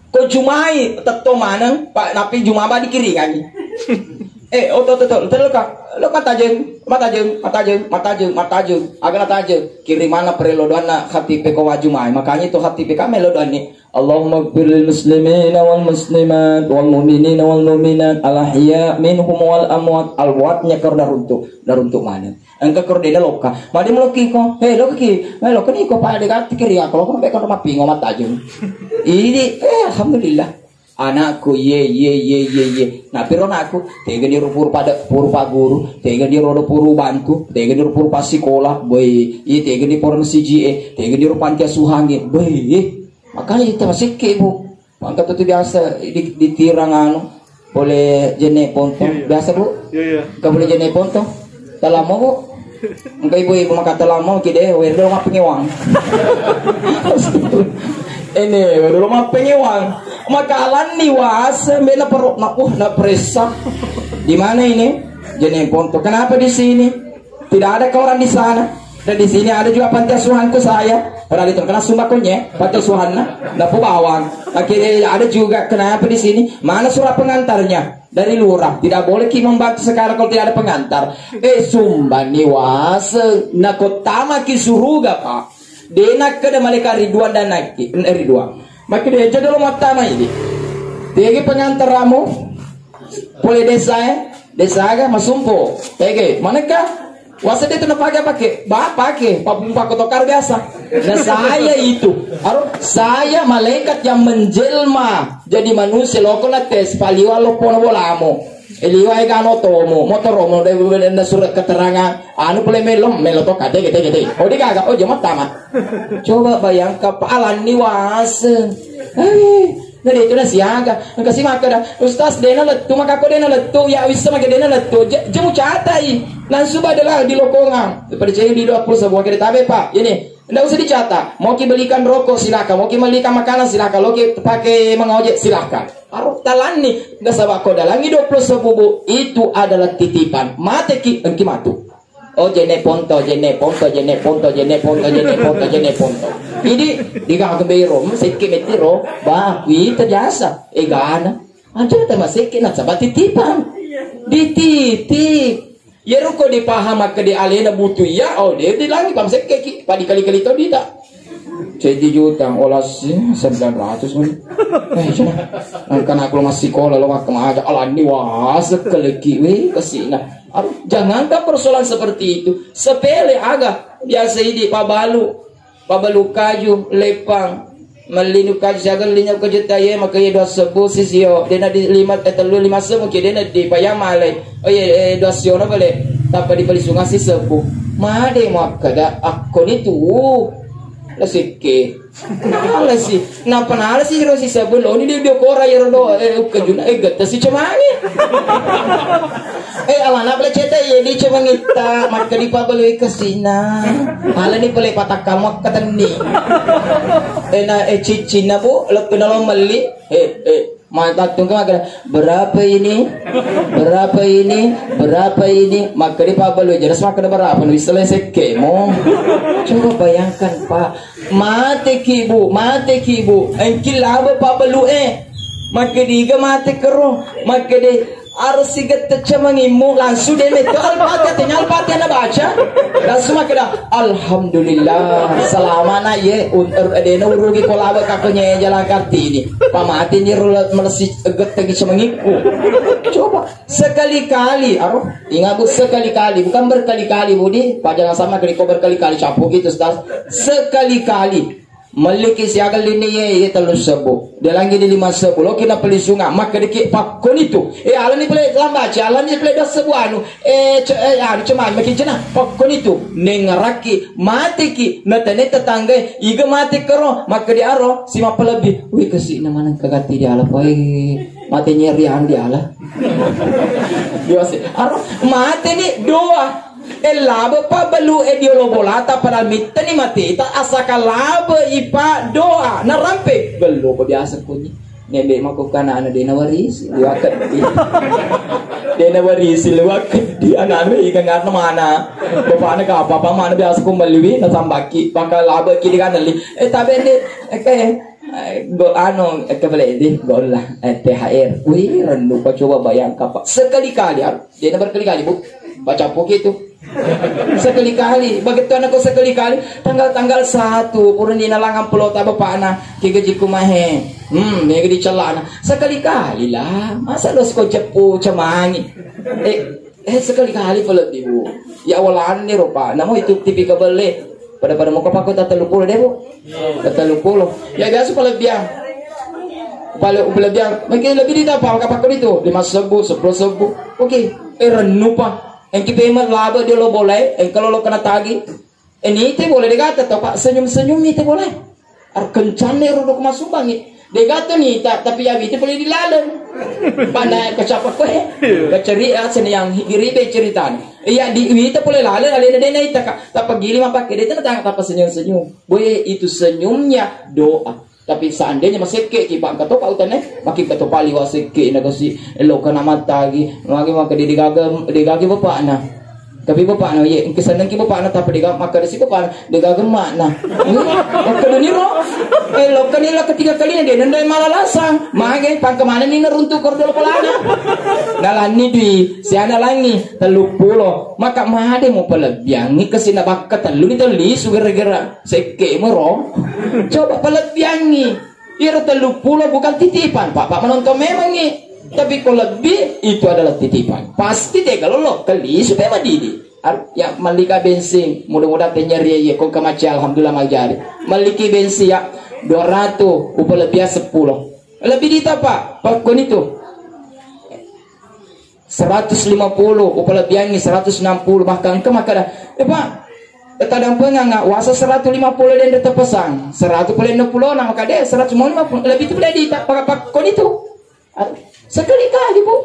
ko jumai tetto manang Pak napi jumaba di kiringan ni lo matajeng agak tajeng kiri mana perelodana hati pe ko wajumai makanya itu hati pe kami lodani Allahumma ighfirlil muslimina wal muslimat wal mu'minina wal mu'minat al ahya minhum wal amwat al watnya kor daruntuk mana engka kor dena loka madi meloki ko loki ni ko pa dekat kiri ako ko be ko mapingo matajeng ini alhamdulillah anakku ye nah piron aku tega di puru pada puru paguru tega di rodo puru bantu tega di puru pasikola boy ye tega di puru CGE tega di panti asuhange boy makanya itu masih ke bu angkat itu biasa di tirang boleh jene pontong biasa bu enggak boleh jene pontong talamo bu enggak ibu maka talamo kide wedo mah pengewang ini rumah pengewang makalan nih was bela perut na presa di mana ini Jene Ponto kenapa di sini tidak ada orang di sana dan di sini ada juga panti asuhanku saya pernah itu karena sumbakonya panti asuhan na bawang akhirnya ada juga kenapa di sini mana surat pengantarnya dari lurah tidak boleh ki membantu sekarang kalau tidak ada pengantar sumbani was na kotama ki suruga Pak denak kada malika Ridwan dan Naki Ridwan maka dia jadi lo matama ini dia pengantar ramu boleh desa aga masumpo tege manakah wasa dia tu pakai papumpa kotokar biasa nah saya itu saya malaikat yang menjelma jadi manusia lo kena tes paliwa lo pono bolamo eliwa egano tomo motoromo de surat keterangan anu boleh melo to kate oh di kagak oh jamat tamat coba bayangkan palan ni was dari itu dah siaga kasih makan ustaz dena letu maka ko dena letu ya bisa maka dena letu jemu catai langsung adalah di lokongan percaya di 20 sebuah kita tabe Pak ini tidak usah dicatat mau belikan rokok silakan mau belikan makanan silakan mau pakai mengojek silakan aruk talani nggak sabako dalangi 20 sebubu itu adalah titipan mate ki engki matu oh jene ponto ini digang kembiro seki metiro bakwi terbiasa egana aja tema seki na sabat titipan dititip ya ruko dipaham ke di alena butuh ya oh dia dilangi pam seki padi kali-kali to tidak jadi jutang olas 900 mun kan aku masih sekolah lo kemana alani was keleki we kesina jangankan persoalan seperti itu sepele agak biasa ini pabalu kaju lepang melinu kaju jagan linya kaju taye maka ye dua sebu sisio dena di 5 mungkin dena di payamale oh ye dua siono boleh tapi di palisunga si sebu made mo kada aku ni tu lasike alasi na panala si ro si sebu lo ni dia kora ye ro kajuna gata si cemani alana boleh cetak ye di cemangita maka di pabalui kesina ala ni boleh patakal mo katani na cicina bu lo kenalo meli mata tunggu berapa ini maka di pabalui jelas maka berapa nu selesai kemo coba bayangkan Pak mate kibu engkil labo pabalu maka diga mate kero maka de harus sigat mengimu langsung dia itu Al-Fatihah na baca langsung makada alhamdulillah selamana ye dena urugi kolaba kakonya jalan kartini pamati ni melesi eget tegi mengiku. Coba sekali-kali ingat bu, sekali-kali bukan berkali-kali budi jangan sama kau berkali-kali capu gitu sekali-kali maliki siagal ini ye telus sebu dalangi di 5 sebu lo kena peli sunga maka dikit pakon itu ala ni peli lambaca ala ni peli das sebu anu cuma makin cina pakon itu nengaraki mati ki natane tetangga iga mati kero maka di aro sima pelebih wih kasih nama kagati di ala pai mati nyeri andi ala dia sih aro mati ni doa laba pa balu diolo bolata para mitta ni mati ta asaka laba ipa doa na rampe belu ko biasa kunyi nebe makukan ana de nawaris liwakat de nawaris liwakat di ana ikan ngarna mana bapa ana ka apa mana biasa ko maliwi na sambaki bakal laba ki kan ali tabe ni go ano kebele di gol lah THR wih rendu ko coba bayangkan Pak sekali-kali dia berkali-kali Bu baca pokok itu sekali-kali begitu anakku sekali-kali tanggal 1 purun di nalangan pulau tak bapak anak kigaji kumahe dia di celana sekali-kali lah masa lo sekolah cepu cemangi sekali-kali peluk ibu ya awalan ni rupa namun itu TV kabel pada mau kapaku tak terlupa deh Bu tak terlupa ya biasa pelebihan mungkin lebih di tapal kapaku itu 5 sebu 10 sebu oke renupa yang kita emang laba dia lo boleh, kalau lo kena tagi, ini itu boleh dikata tau Pak senyum-senyum itu boleh, kencan nih rodok masuk bangit, dikata nih tapi ya itu boleh dilalang, pandai kecapat kue, keceria seni yang hiribe ceritaan, iya di itu boleh lalang, alena dena itu tapi gili mah pakai dia tentang apa senyum-senyum, boleh itu senyumnya doa. Tapi seandainya masih ke kipak kato pak utane makin kato pali wasike na kasi elo kana matagi magi maka digagi bapak na tapi bapak na ye kesanan ki bapak na tapi digag maka si bapak digagi mak na maka ni ro elo kanila ketiga kali na dia ndai malalasang magi pangkemana ni neruntu kordel pelana nalani di siana langi 30 maka mahade mo palabiangi kasi nabakka telu ni tali sugera-gera seke mo ro coba palabiangi ira 30 bukan titipan Pak menonton memang ni tapi kalau lebih itu adalah titipan pasti deh kalau lo kali supaya madidi ya malika bensin mudah-mudahan tenyari ya kau kemaci alhamdulillah majari maliki bensin ya 200 upah lebih 10 lebih dita Pak pakon itu 150 upah lebih 160 bahkan ke maka Pak kadang pengang wasa 150 dan dia terpesang 160 nah maka dia 150 lebih itu boleh dita pakon itu sekali-kali Bu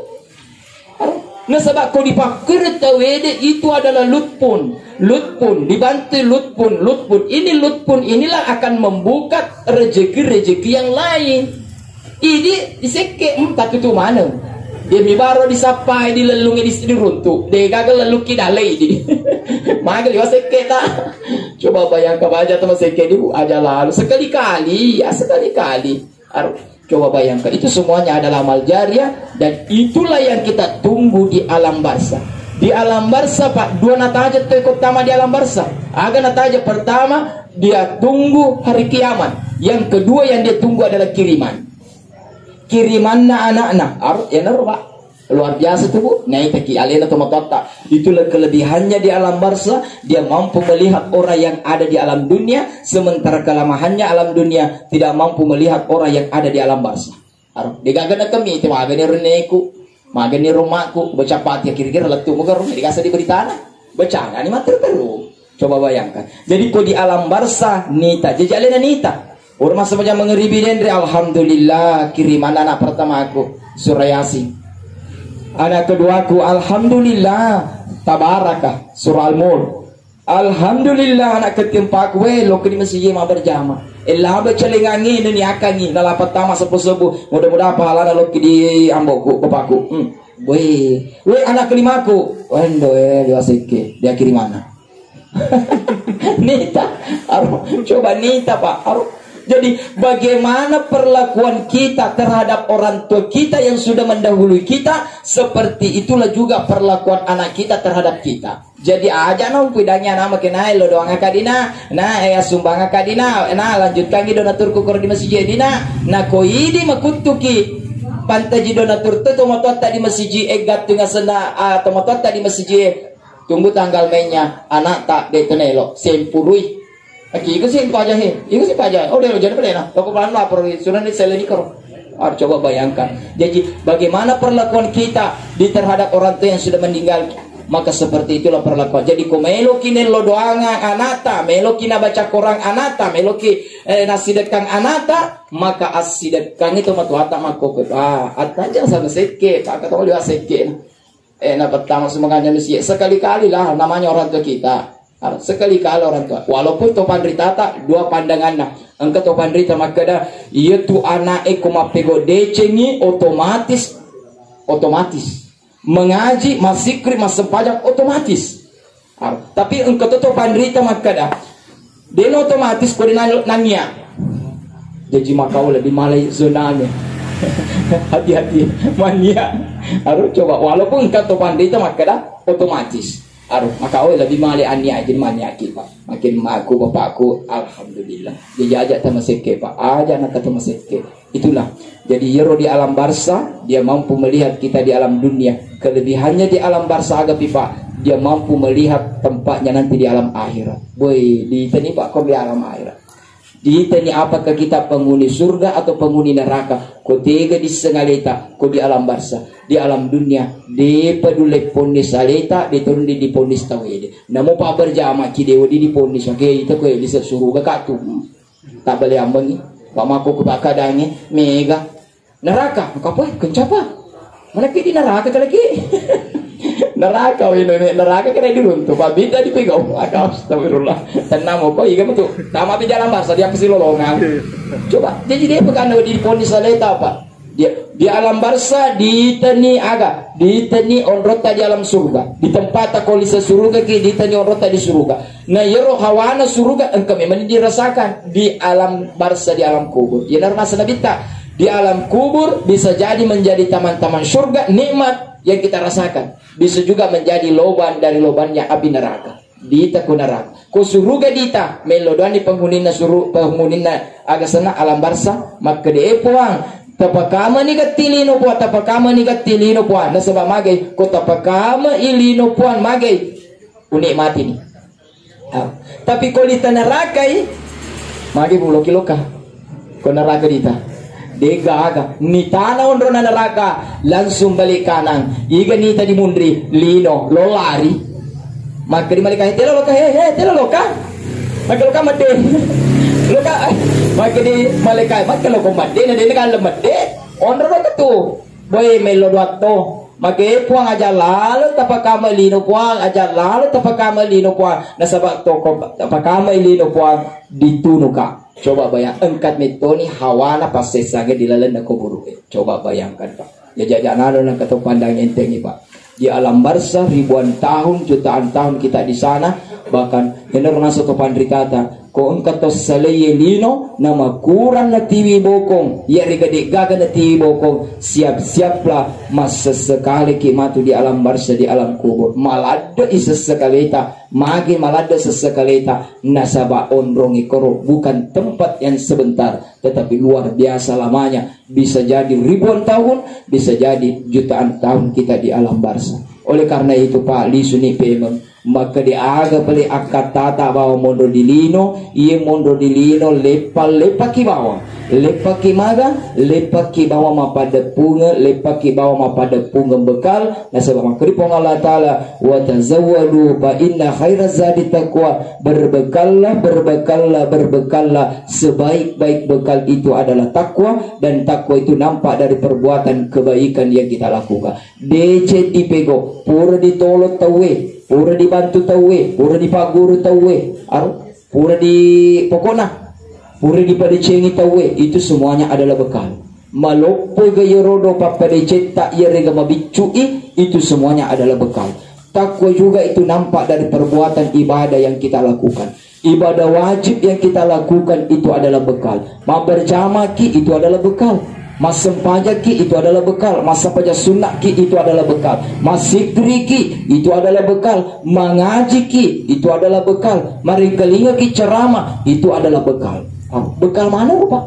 nah sebab kau dipakai tawede itu adalah lutpun dibantu lutpun ini lutpun inilah akan membuka rezeki-rezeki yang lain ini diseke tapi itu mana dia mibaro disapai dilelungi di runtuh dia gagal leluki dalai di maka dia seke tak coba bayangkan aja teman seke di aja lalu sekali-kali coba bayangkan itu semuanya adalah amal jariah dan itulah yang kita tunggu di alam barza. Di alam barza Pak, dua nataja utama di alam barza. Aga nataja pertama dia tunggu hari kiamat. Yang kedua yang dia tunggu adalah kiriman. Kirimanna anak-anak. Ya Pak. Luar biasa tuh Bu. Naik taki alena tomatota. Itulah kelebihannya di alam barza. Dia mampu melihat orang yang ada di alam dunia, sementara kelemahannya alam dunia tidak mampu melihat orang yang ada di alam barza. Digagana kami itu magani reneku, magani rumahku, baca pati kira-kira letu mugar dikasih diberi tanah. Baca ini mati terus. Coba bayangkan. Jadi kau di alam barza nita, jajalena nita. Orang masa macam mengeribi dendre alhamdulillah kiriman anak pertama aku surah Yasin. Anak keduaku alhamdulillah tabarakah surah Al-Mulk. Alhamdulillah anak keempat we lo kini masih ma berjama. Elah bercelengangi ini akangi nala pertama sepu-sepu mudah-mudahan pahala lo di amboku bapakku. We anak kelimaku wendo dia sike dia kiri mana? Nita coba nita Pak Jadi bagaimana perlakuan kita terhadap orang tua kita yang sudah mendahului kita, seperti itulah juga perlakuan anak kita terhadap kita. Jadi aja nong pidangnya nama kenai lo doang akadina, nah sumbang akadina, nah lanjutkan gitu donatur kukur di masjid dina, nah koi di makutuki pantai donatur tu tomatot tadi masjid egat tengah sena tomatot tadi masjid tunggu tanggal mainnya anak tak detenelo sempurui. Aki itu sih aja he, itu sih aja. Oh dia jadi pada nak, toko pelan lapor, sudah ni seleni kor. Coba bayangkan. Jadi bagaimana perlakuan kita di terhadap orang tua yang sudah meninggal, maka seperti itulah perlakuan. Jadi ko melo kini lo doanga anata, melo kina baca Quran anata, melo ki nasidekang anata, maka asidekang itu matuata mako ataja sama seke, pak kata lihat seke. Nah pertama semuanya mesti sekali-kali lah namanya orang tua kita. Sekali-kali orang tua, walaupun topan ritata dua pandangan nah, engkau topan rita makada iya tu anak kumapego decengi otomatis mengaji masikri masempajak otomatis. Tapi engkau topan rita makada den otomatis kau nanya jadi makau lebih malai zonanya. Hati-hati mania harus coba walaupun engkau topan rita makada otomatis. Maka lebih mali ania jadi mania pak makin aku bapakku alhamdulillah dia ajak tamaseke pak aja nak tamaseke itulah jadi yero di alam barza dia mampu melihat kita di alam dunia kelebihannya di alam barza agak pak dia mampu melihat tempatnya nanti di alam akhirat boy di tani pak kau di alam akhirat ditanya apakah kita penghuni surga atau penghuni neraka kau tega di sengaleta kau di alam barza di alam dunia di peduli ponis saleta diturun di ponis tawede namo pa berjama ki dewa di ponis oke itu kau di surga katu tak boleh ambang pak mako ke bakadange mega neraka apa kencapa mana ki di neraka lagi neraka ini neraka kena dulu tuh pak bida dipegang astagfirullah tenang kok iya betul sama di dalam bahasa dia pasti lolongan coba jadi dia bukan di ponis saleta apa dia di alam barza ditani aga ditani onrota di alam surga di tempat kolisa surga ki ditani onrota di surga nah yero hawana surga engkau memang dirasakan di alam barza di alam kubur ya narmasa nabita di alam kubur bisa jadi menjadi taman-taman surga nikmat yang kita rasakan bisa juga menjadi loban dari lobannya api neraka dita ku neraka ku surga dita melodani penghunina penghunina aga sana alam barza maka de puang tapakama ni katilino puan tapakama ni katilino puan na sebab magai ko tapakama ilino puan magai unik mati ni tapi ko dita neraka magai bulo kiloka ko neraka dita dega aga ni tanah ondro na neraka langsung balik kanan iga nita di mundri lino lo lari maka di malika telo loka maka loka mate loka maka di malika maka lo komade na din kan lemade ondro na tu boy melo doato maka puang aja lalu tapakama lino puang aja lalu tapakama lino puang nasabak to tapakama lino puang ditunuka. Coba bayang engkat metoni hawana pas sesage dilalan na kubur. Coba bayangkan pak. Ya jadi anak nak kata pandang enteng ni pak. Di alam barza ribuan tahun jutaan tahun kita di sana bahkan benar nasa to pandrikata ko engkat to saleye lino nama kurang na tiwi bokong ya rigade gaga na tiwi bokong siap-siaplah masa sekali kimatu di alam barza di alam kubur malada isa sekalita magi malada sesekalita nasaba ondrongi koro bukan tempat yang sebentar tetapi luar biasa lamanya bisa jadi ribuan tahun bisa jadi jutaan tahun kita di alam barza oleh karena itu pak lisuni pemeng maka diaga pali akatata bawa mondo di lino iya mondo di lino lepaki bawa lepaki maga lepaki bawa mapada punga lepaki bawa mapada punga bekal nasabah makripong Allah Ta'ala wa tazawwadu fa inna khairaz zadi taqwa berbekallah sebaik-baik bekal itu adalah takwa dan takwa itu nampak dari perbuatan kebaikan yang kita lakukan DC dipego pura ditolot tawe pura dibantu tawe pura dipaguru tawe pura di pokona pura dipadecengi tawe itu semuanya adalah bekal malopo gayorodo papadecet tak yerega mabicui itu semuanya adalah bekal Takwa juga itu nampak dari perbuatan ibadah yang kita lakukan. Ibadah wajib yang kita lakukan itu adalah bekal. Mau berjamaah ki itu adalah bekal. Mas sempajak ki itu adalah bekal. Mas sempajak sunat ki itu adalah bekal. Mas zikri ki itu adalah bekal. Mengaji ki itu adalah bekal. Mari kelinga ki ceramah itu adalah bekal. Bekal mana Pak?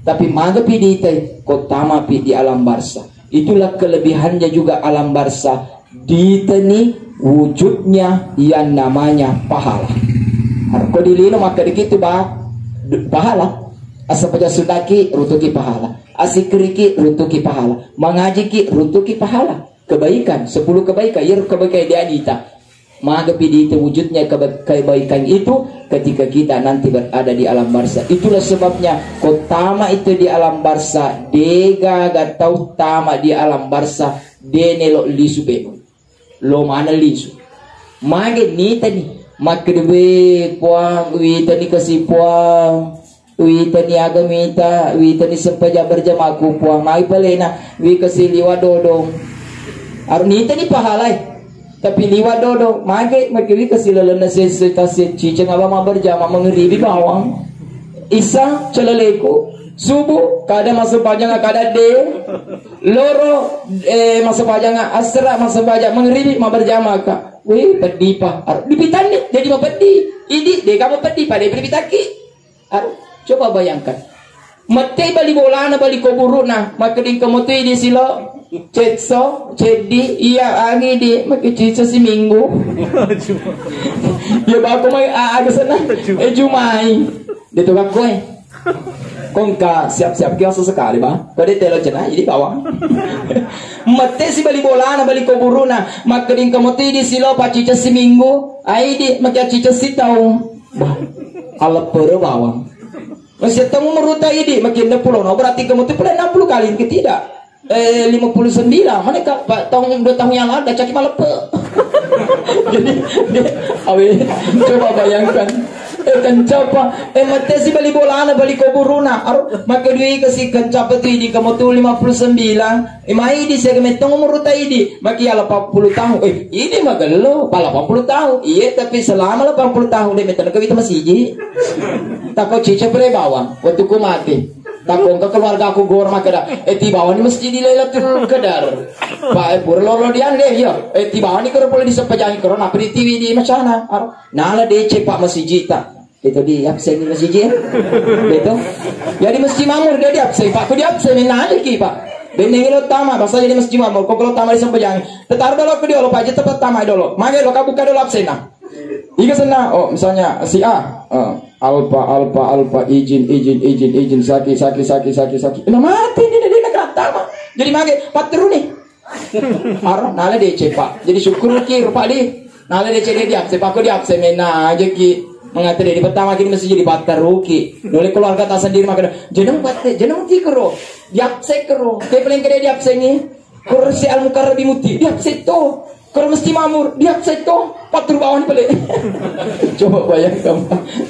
Tapi maga pi di kotama pi di alam barsa. Itulah kelebihannya juga alam barsa. Diteni wujudnya yang namanya pahala. Kau dilino maka dikitu pahala. Asa paja sundaki rutuki pahala. Asikriki rutuki pahala. Mengaji ki rutuki pahala. Kebaikan 10 kebaikan. Ya kebaikan dia adita. Maka pidita wujudnya kebaikan itu ketika kita nanti berada di alam barza. Itulah sebabnya kotama itu di alam barza. Dega gatau tama di alam barza. Denelo lisu bebo. Lo mana lisu. Maka ni tadi. Maka dewe puang. Wita ni kasih puang. Wita ni agamita. Wita ni sempaja berjamaah puang. Maka palena. Wita kasih liwa dodong. Arnita ni pahalai. Tapi liwat dodo, mage makili kasi lalana se cica ngaba berjama mengeribi bawang. Isa celaleko, subuh kada masuk pajang kada de, loro masuk pajang asra masuk pajang mengeribi berjama ka. Weh pedih pa, dipitan ni jadi mapedi, idi de kamu pedih pada berpitaki. Coba bayangkan, mate bali bola na bali kuburu na, makading kamu tu di silo. Cetso, cedi, iya angi di, makicisa si minggu. Ya bago may aaga sana. Jumay. Dito ka ko Kung ka siap-siap kaya sekali ba? Kade telo cina, jadi bawang. Mate si bali bola na bali kuburu na, makading kamuti di silo pacica si minggu. Ay di, makiacica si taong. Bah, alap pera bawang. Masih tamu meruta ini, makin 60, no berarti kamuti pernah 60 kali, tidak? 59 mana Pak tahun 2 tahun yang lalu dah caki malepe. Jadi coba bayangkan kencapa mate si bali bolana bali kuburuna maka dui kasi kencapa tu di kamu tu 59 mai di segmentong umur ta idi maki 80 tahun ini magalo 80 tahun iya tapi selama 80 tahun dia metan kawita masiji takau cica pre bawang waktu ku mati takong ke keluarga aku gor makada ti bawang ni mesti dilelatul kedar pa pur lolo dian deh ya ti bawang ni kero boleh disepajang kero na pri TV di macana nala de cepak masjid ta itu di absen di masjid betul ya di masjid mamur dia di absen pak ku di absen ni nala ki pak beneng lo tama basa jadi masjid mamur kok lo tama disepajang tetar dolo ku di lo paje tepat tama dolo mage lo kabuka dolo absen na Ika sana, misalnya si A, alpa, izin, saki. Nah mati ini dia nak mah. Jadi mage patru nih. Nala dia cepak. Jadi syukur ki rupa di. Nala dia cedek dia, sepak dia absen mena aja ki. Mengatur di pertama kini mesti jadi patru ki. Boleh keluarga tak sendiri makan. Jeneng ti kero. Diabsen kero. Dia paling kere diabsen ni. Kursi al-mukarrabi muti. Diabsen to. Kalau mesti mamur, dia seto patru bawah balik. Coba bayangkan,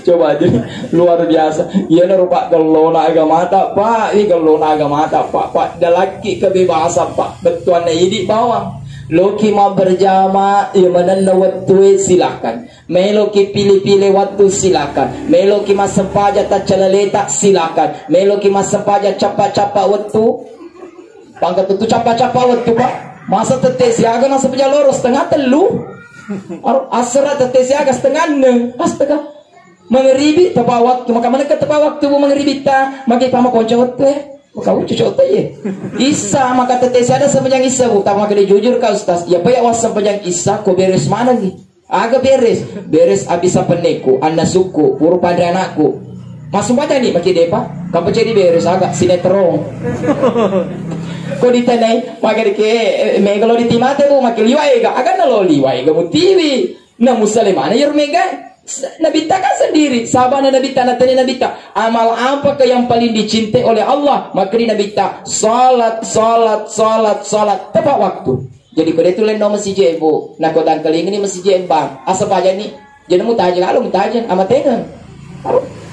coba aja luar biasa. Iya rupa gelona agama tak pak, ini gelona agama tak pak. Dalaki kebebasan pak, betuan ini bawang. Loki mau berjama, ya mana waktu silakan. Meloki pilih-pilih waktu silakan. Meloki mas sempaja tak celaletak silakan. Meloki mas sempaja capa-capa waktu. Pangkat itu capa-capa waktu pak. Masa tetesiaga nasa pejaloro setengah telu asra tetesiaga setengah ne astaga mengeribi tepa waktu maka mana ke tepa waktu mengeribi ta maka pama konco teh maka cucu teh ye isa maka tetesiaga sepanjang isa buta maka dia jujur ka ustaz ya pa ya was sepanjang isa ko beres mana ni aga beres abisa peneku anda suku puru pada anakku masuk pada ni maki depa kapan jadi beres agak sinetron kau ditanai magar ke megalo di timate bu makin liwai ga agan lo liwai ga mutiwi na muslimana yer mega nabita kan sendiri sabana nabita natani nabita amal apa yang paling dicintai oleh Allah maka di nabita salat tepat waktu jadi kau itu lendo masjid bu nak kau dan keling ini masjid bang asap aja nih jadi mutajan kalau mutajan amat tengen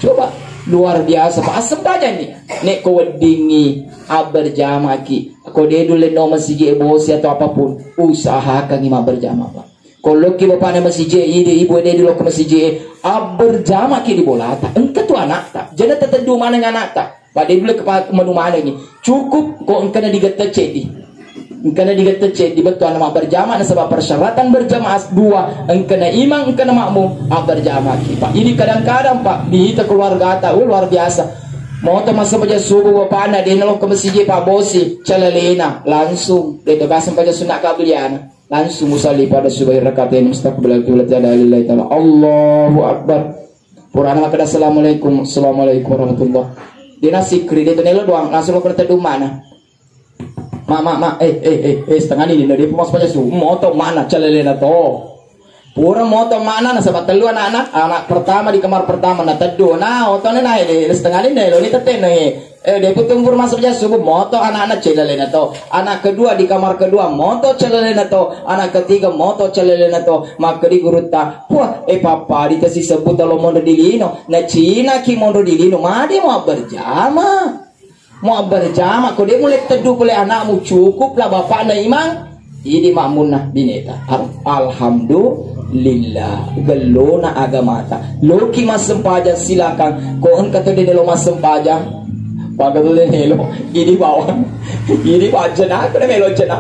coba luar biasa pak asap aja nih nek kau dingi berjamaah ki kau dia dulu no masjid emosi atau apapun usahakan imam berjamaah pak Kalau ki bapak na masih ibu dia di lokal masih berjamaah ki di bola tak. Engkau tu anak tak. Jangan tertentu mana anak tak. Pada bila ke menu mana ni. Cukup kau engkau na digata cedi. Engkau na digata cedi betul nama berjamaah sebab persyaratan berjamaah dua. Engkau na imam engkau na makmum berjamaah ki. Pak ini kadang-kadang pak di keluarga tak luar biasa. Mau tu masa baca subuh bapak na dia nalok ke masjid pak bosi calalena langsung dia terbasam baca sunat qabliyah langsung musalli pada subuh rakaat ini mustaqbil qiblat lillahi taala Allahu akbar purana maka assalamualaikum warahmatullah dia nasi kredit nelo doang langsung ke tedu mana setengah ini dia pumas baca subuh mau tu mana calalena to pura moto mana na sabat telu anak pertama di kamar pertama na teduh na otone na ini setengah ini lo ni teten dia putung pur masuk aja subuh moto anak-anak celalena to anak kedua di kamar kedua moto celalena to anak ketiga moto celalena to maka di guru ta wah papa di tasi sebut lo mondo dilino na Cina ki mondo dilino made mau berjama kau dia mulai teduh oleh anakmu cukup lah bapak na imang ini makmunah bineta alhamdulillah gelona agamata loki mas sempaja silakan ko engkau tu dia lo mas sempaja pakai tu dia lo ini bawah ini pajana aku dah melo jana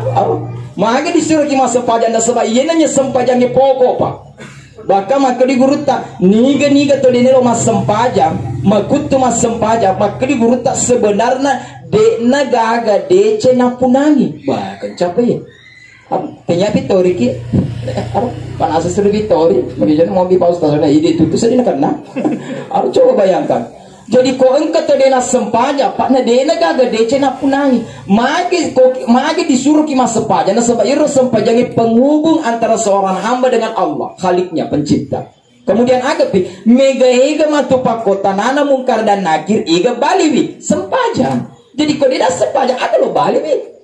maka disuruh ki mas sempaja na sebab ia nanya sempaja ni pokok pak bahkan maka di guru tak niga tu dia lo mas sempaja makut tu mas sempaja maka di guru tak sebenarnya de nagaga de cena punangi bahkan capek kanya Vitori ki panas sudah Vitori begitu mau bi paus tasana ide itu sedih karena harus coba bayangkan jadi ko engkau terdena sempaja pak na dena gaga dece na punangi magi disuruh ki mas sempaja na sebab iro sempaja ni penghubung antara seorang hamba dengan Allah Khaliknya pencipta kemudian agapi mega ega matu pakota nana mungkar dan nakir iga baliwi sempaja jadi ko dena sempaja ada lo baliwi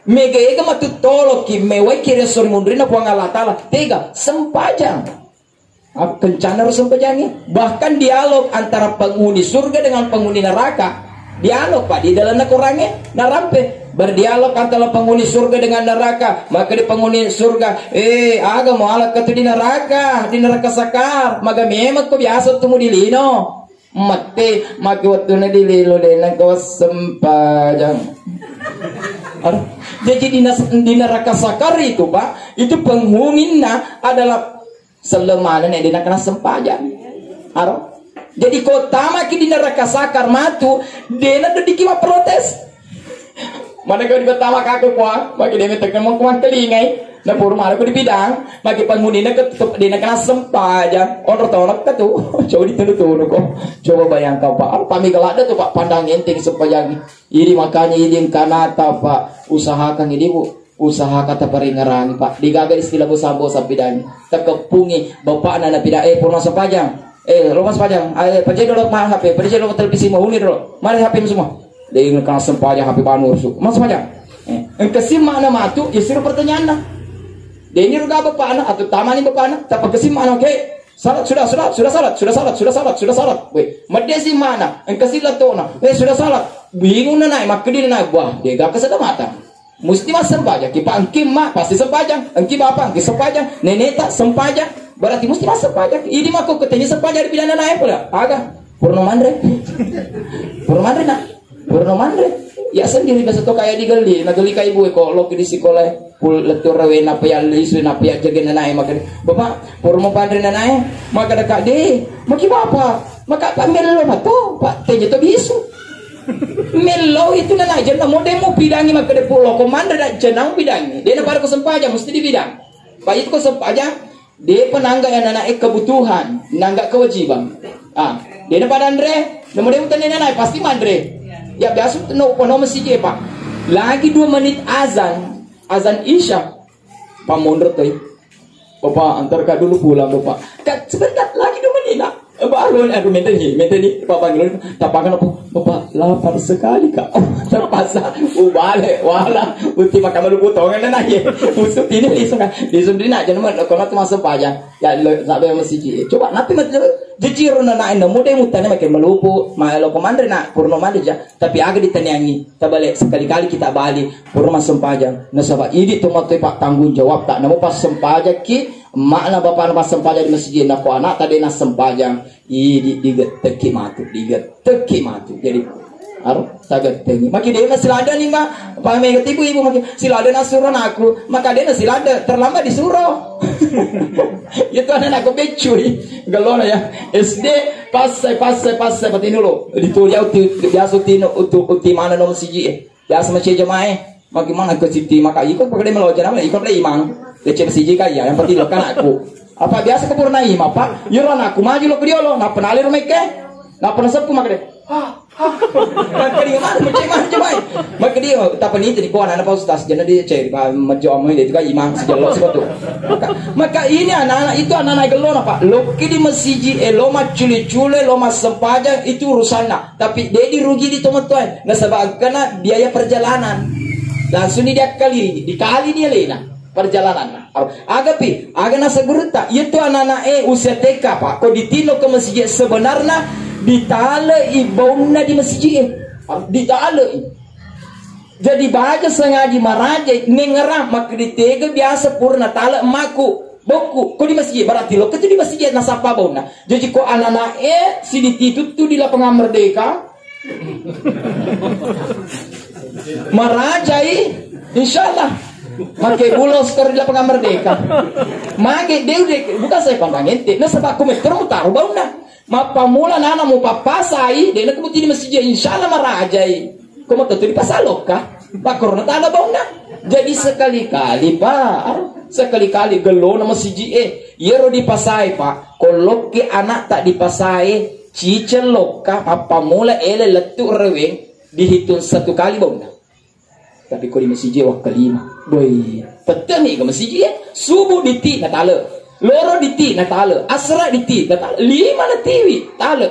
mega ega matu tolok ki mewai kira sori mundrina puang Allah Ta'ala tega sempajang kencana harus sempajangnya bahkan dialog antara penghuni surga dengan penghuni neraka dialog pak di dalam orangnya narampe berdialog antara penghuni surga dengan neraka maka di penghuni surga aga mau alat katu di neraka sakar maka memang kau biasa temu di lino mati maki waktu na di lilo dena kau sempajang jadi di neraka sakar itu pak itu penghuninya adalah selemanan yang dia kena sempajang jadi kota maki di neraka sakar matu dia nak dikima protes mana kau di pertama kaku kuah maki dia minta mau kuah telingai na puro mara ko di bidang maki penghuni na dia nak kena sempajang orang tu coba ditunu ko coba bayangkan pak pamigalada tu pak pandang enteng sempajang ini makanya ini kanata pak usahakan ini bu usaha kata peringaran pak digagal istilah bosa bidang terkepungi bapak anak bidang purna sempajang lepas pajang pajang dulu mah HP pajang dulu televisi mau unir dulu mari HP semua dia ingin kena sempajang HP panur su mas pajang kesim mana matu istri pertanyaan dah dia ini ruga bapak anak atau tamani bapak anak tapi kesim mana oke salat sudah salat weh medesi mana engkasi latona sudah salat bingung na naik mak kediri na buah dia gak kesada mata mesti mas sempajang ki pangkim mak pasti sempajang engki bapak engki sempajang nenek tak sempajang berarti mesti mas sempajang ini mak kok ketanya sempajang di pidana naik pula agak purno mandre ya sendiri biasa to kaya digali nageli kay ibu ko lo kidi sekolah pul letur rawe na paya lisu na paya jaga na naik maka bapak purmo pandre na naik maka dekat de maki bapak maka pamelo ma to pak teje to bisu melo itu na naik jenna modemo pidangi maka de pulo komanda da jenang pidangi de na para ko sempaja mesti di bidang pak itu ko sempaja de penangga yang naik kebutuhan nangga kewajiban de na pada Andre na modemo tanya naik pasti mandre ya biasa no masih pak lagi 2 menit azan isya pak mundur tuh bapak antar kak dulu pulang bapak kak sebentar lagi 2 menit nak Baru aku minta ni, Bapak panggil, tapakan apa? Bapak lapar sekali kak. Terpaksa, balik, wala, uti makan malu potongan na ye. Usut ini lisung dia nak jangan kalau tu masuk pajang, ya sampai masih. Coba nanti macam jujur na ina muda mutanya makin melupu, malo komandre nak purno mandi je. Tapi agak ditanyai, tabalik sekali-kali kita balik purno masuk pajang. Nasabah ini tu mati pak tanggung jawab tak, namu pas sempajang ki. Makna bapak nak sempajang di masjid nak anak tadi nak sempajang diget teki matu jadi aru tagat tengi maki dia silada ni mak pamai ketipu ibu maki silada nasuruh aku maka dia silada terlambat disuruh itu anak aku becui galona ya SD pasai patin dulu ditulia biasa uti mana nomor siji biasa masih jemaah maki mana ke siti maka ikut pakai melojan apa ikut play imang leceh siji kaya yang penting kan aku apa biasa kepurna ima pak yuran aku maju lo dia lo nak penalir mereka nak pernah sepu mak dia maka dia mana macam maka dia tak pernah itu di kawan anak paustas jadi dia cari macam omong dia juga imam sejalok sebatu maka ini anak-anak itu anak-anak gelon apa lo kini masih lo macule lo mas sempajang itu urusan nak tapi dia dirugi di teman-teman nggak sebab karena biaya perjalanan langsung dia dikali dia lena perjalanan agak nasa gurita itu anak-anak usia TK pak kau ditino ke masjid sebenarnya ditala ibauna di masjid ditala jadi baca sengaja marajai nengerah maka ditega biasa purna tala emakku boku kau di masjid berarti lo ketu di masjid nasapa bauna jadi kau anak-anak si dititut tu di lapangan merdeka marajai insyaallah makai bulos kerja lapangan merdeka makai dia bukan saya pandang ente nah sebab aku meter baru nak mapa mula nana mau papasai dia nak kemudian di masjid insyaallah marajai kamu tentu di pasalok kah pak korona tak ada bau nak jadi sekali-kali pak sekali-kali gelo nama masjid yero di pasai pak kalau ke anak tak dipasai cicelok kah apa mula ele letuk reweng dihitung satu kali bau nak tapi kau di masjid wah kelima boy betul ni ke masjid subuh diti nak tala loro diti nak tala asra diti nak tala lima nak tiwi tala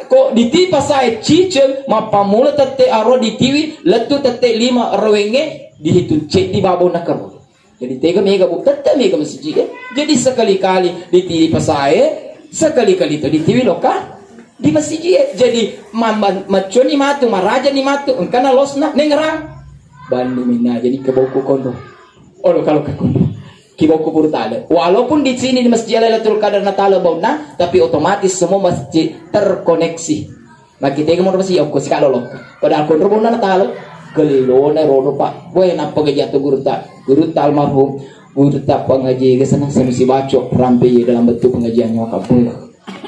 ko diti pasai cicel mapa mula tete aro ditiwi letu tete lima rewenge dihitung cek di babo nak karo jadi tega mega bu tete mega masjid jadi sekali-kali diti pasai sekali-kali tu ditiwi lokah di masjid jadi maco ni matu maraja ni matu engkana losna nengerang Bani mina jadi keboku kondo. Oh kalau ke kondo. Keboku purtale. Walaupun di sini di Masjid Lailatul Qadar Natal bauna, tapi otomatis semua masjid terkoneksi. Maki tega mo masih aku sekalo lo. Padahal kondo bauna Natal gelona rono pak. Boy na pagajatu gurta almarhum gurta pengaji ke sana semisi baco rampe dalam bentuk pengajiannya wakapun.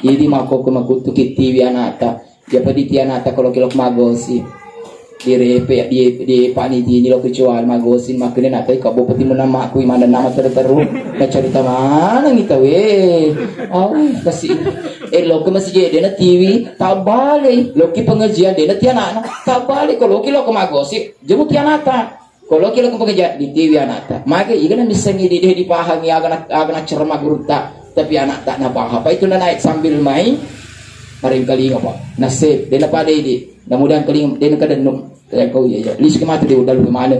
Jadi mako kemakutu kiti anata. Ya padi tianata kalau kilok magosi. Di panitia ini lo kecuali magosin makanya natai kabupati menama aku mana nama terteru cerita mana kita kasih lo ke masjid dia TV tak balik lo ke pengajian dia tiana tak balik kalau lo ke magosin jemput tiana kalau lo ke pengajian di TV anak maka ikan bisa ngidi dia dipahami agak cermat gurta tapi anak tak napah apa itu naik sambil main paling kali apa nasib dia apa dia mudah-mudahan keling dia kedenung kau ya list kemati dia udah mana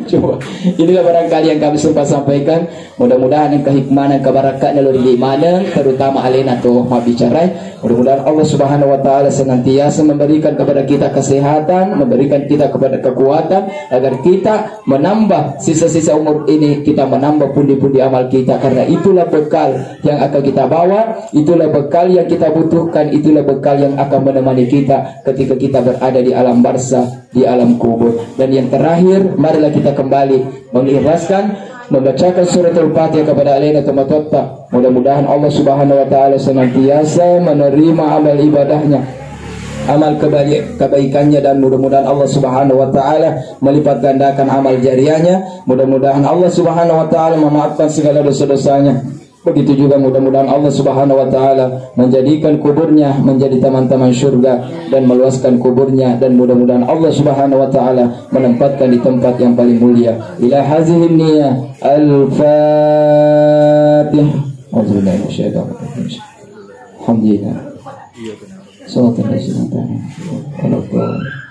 coba inilah barangkali yang kami sempat sampaikan mudah-mudahan yang kehikmahan kebarakatan lalu di mana terutama alena tuh mau bicara mudah-mudahan Allah Subhanahu wa taala senantiasa memberikan kepada kita kesehatan memberikan kita kepada kekuatan agar kita menambah sisa-sisa umur ini kita menambah pundi-pundi amal kita karena itulah bekal yang akan kita bawa itulah bekal yang kita butuhkan itulah bekal yang akan menemani kita ketika kita berada di alam barzah di alam kubur dan yang terakhir marilah kita kembali mengikhlaskan membacakan suratul Fatihah kepada alena tematotta mudah-mudahan Allah Subhanahu wa taala senantiasa menerima amal ibadahnya amal kebaikannya dan mudah-mudahan Allah Subhanahu wa taala melipat gandakan amal jariahnya mudah-mudahan Allah Subhanahu wa taala memaafkan segala dosa-dosanya begitu juga mudah-mudahan Allah Subhanahu wa taala menjadikan kuburnya menjadi taman-taman surga dan meluaskan kuburnya dan mudah-mudahan Allah Subhanahu wa taala menempatkan di tempat yang paling mulia ila hazihin niyah al-fatihah. Alhamdulillah. Sallallahu alaihi wasallam.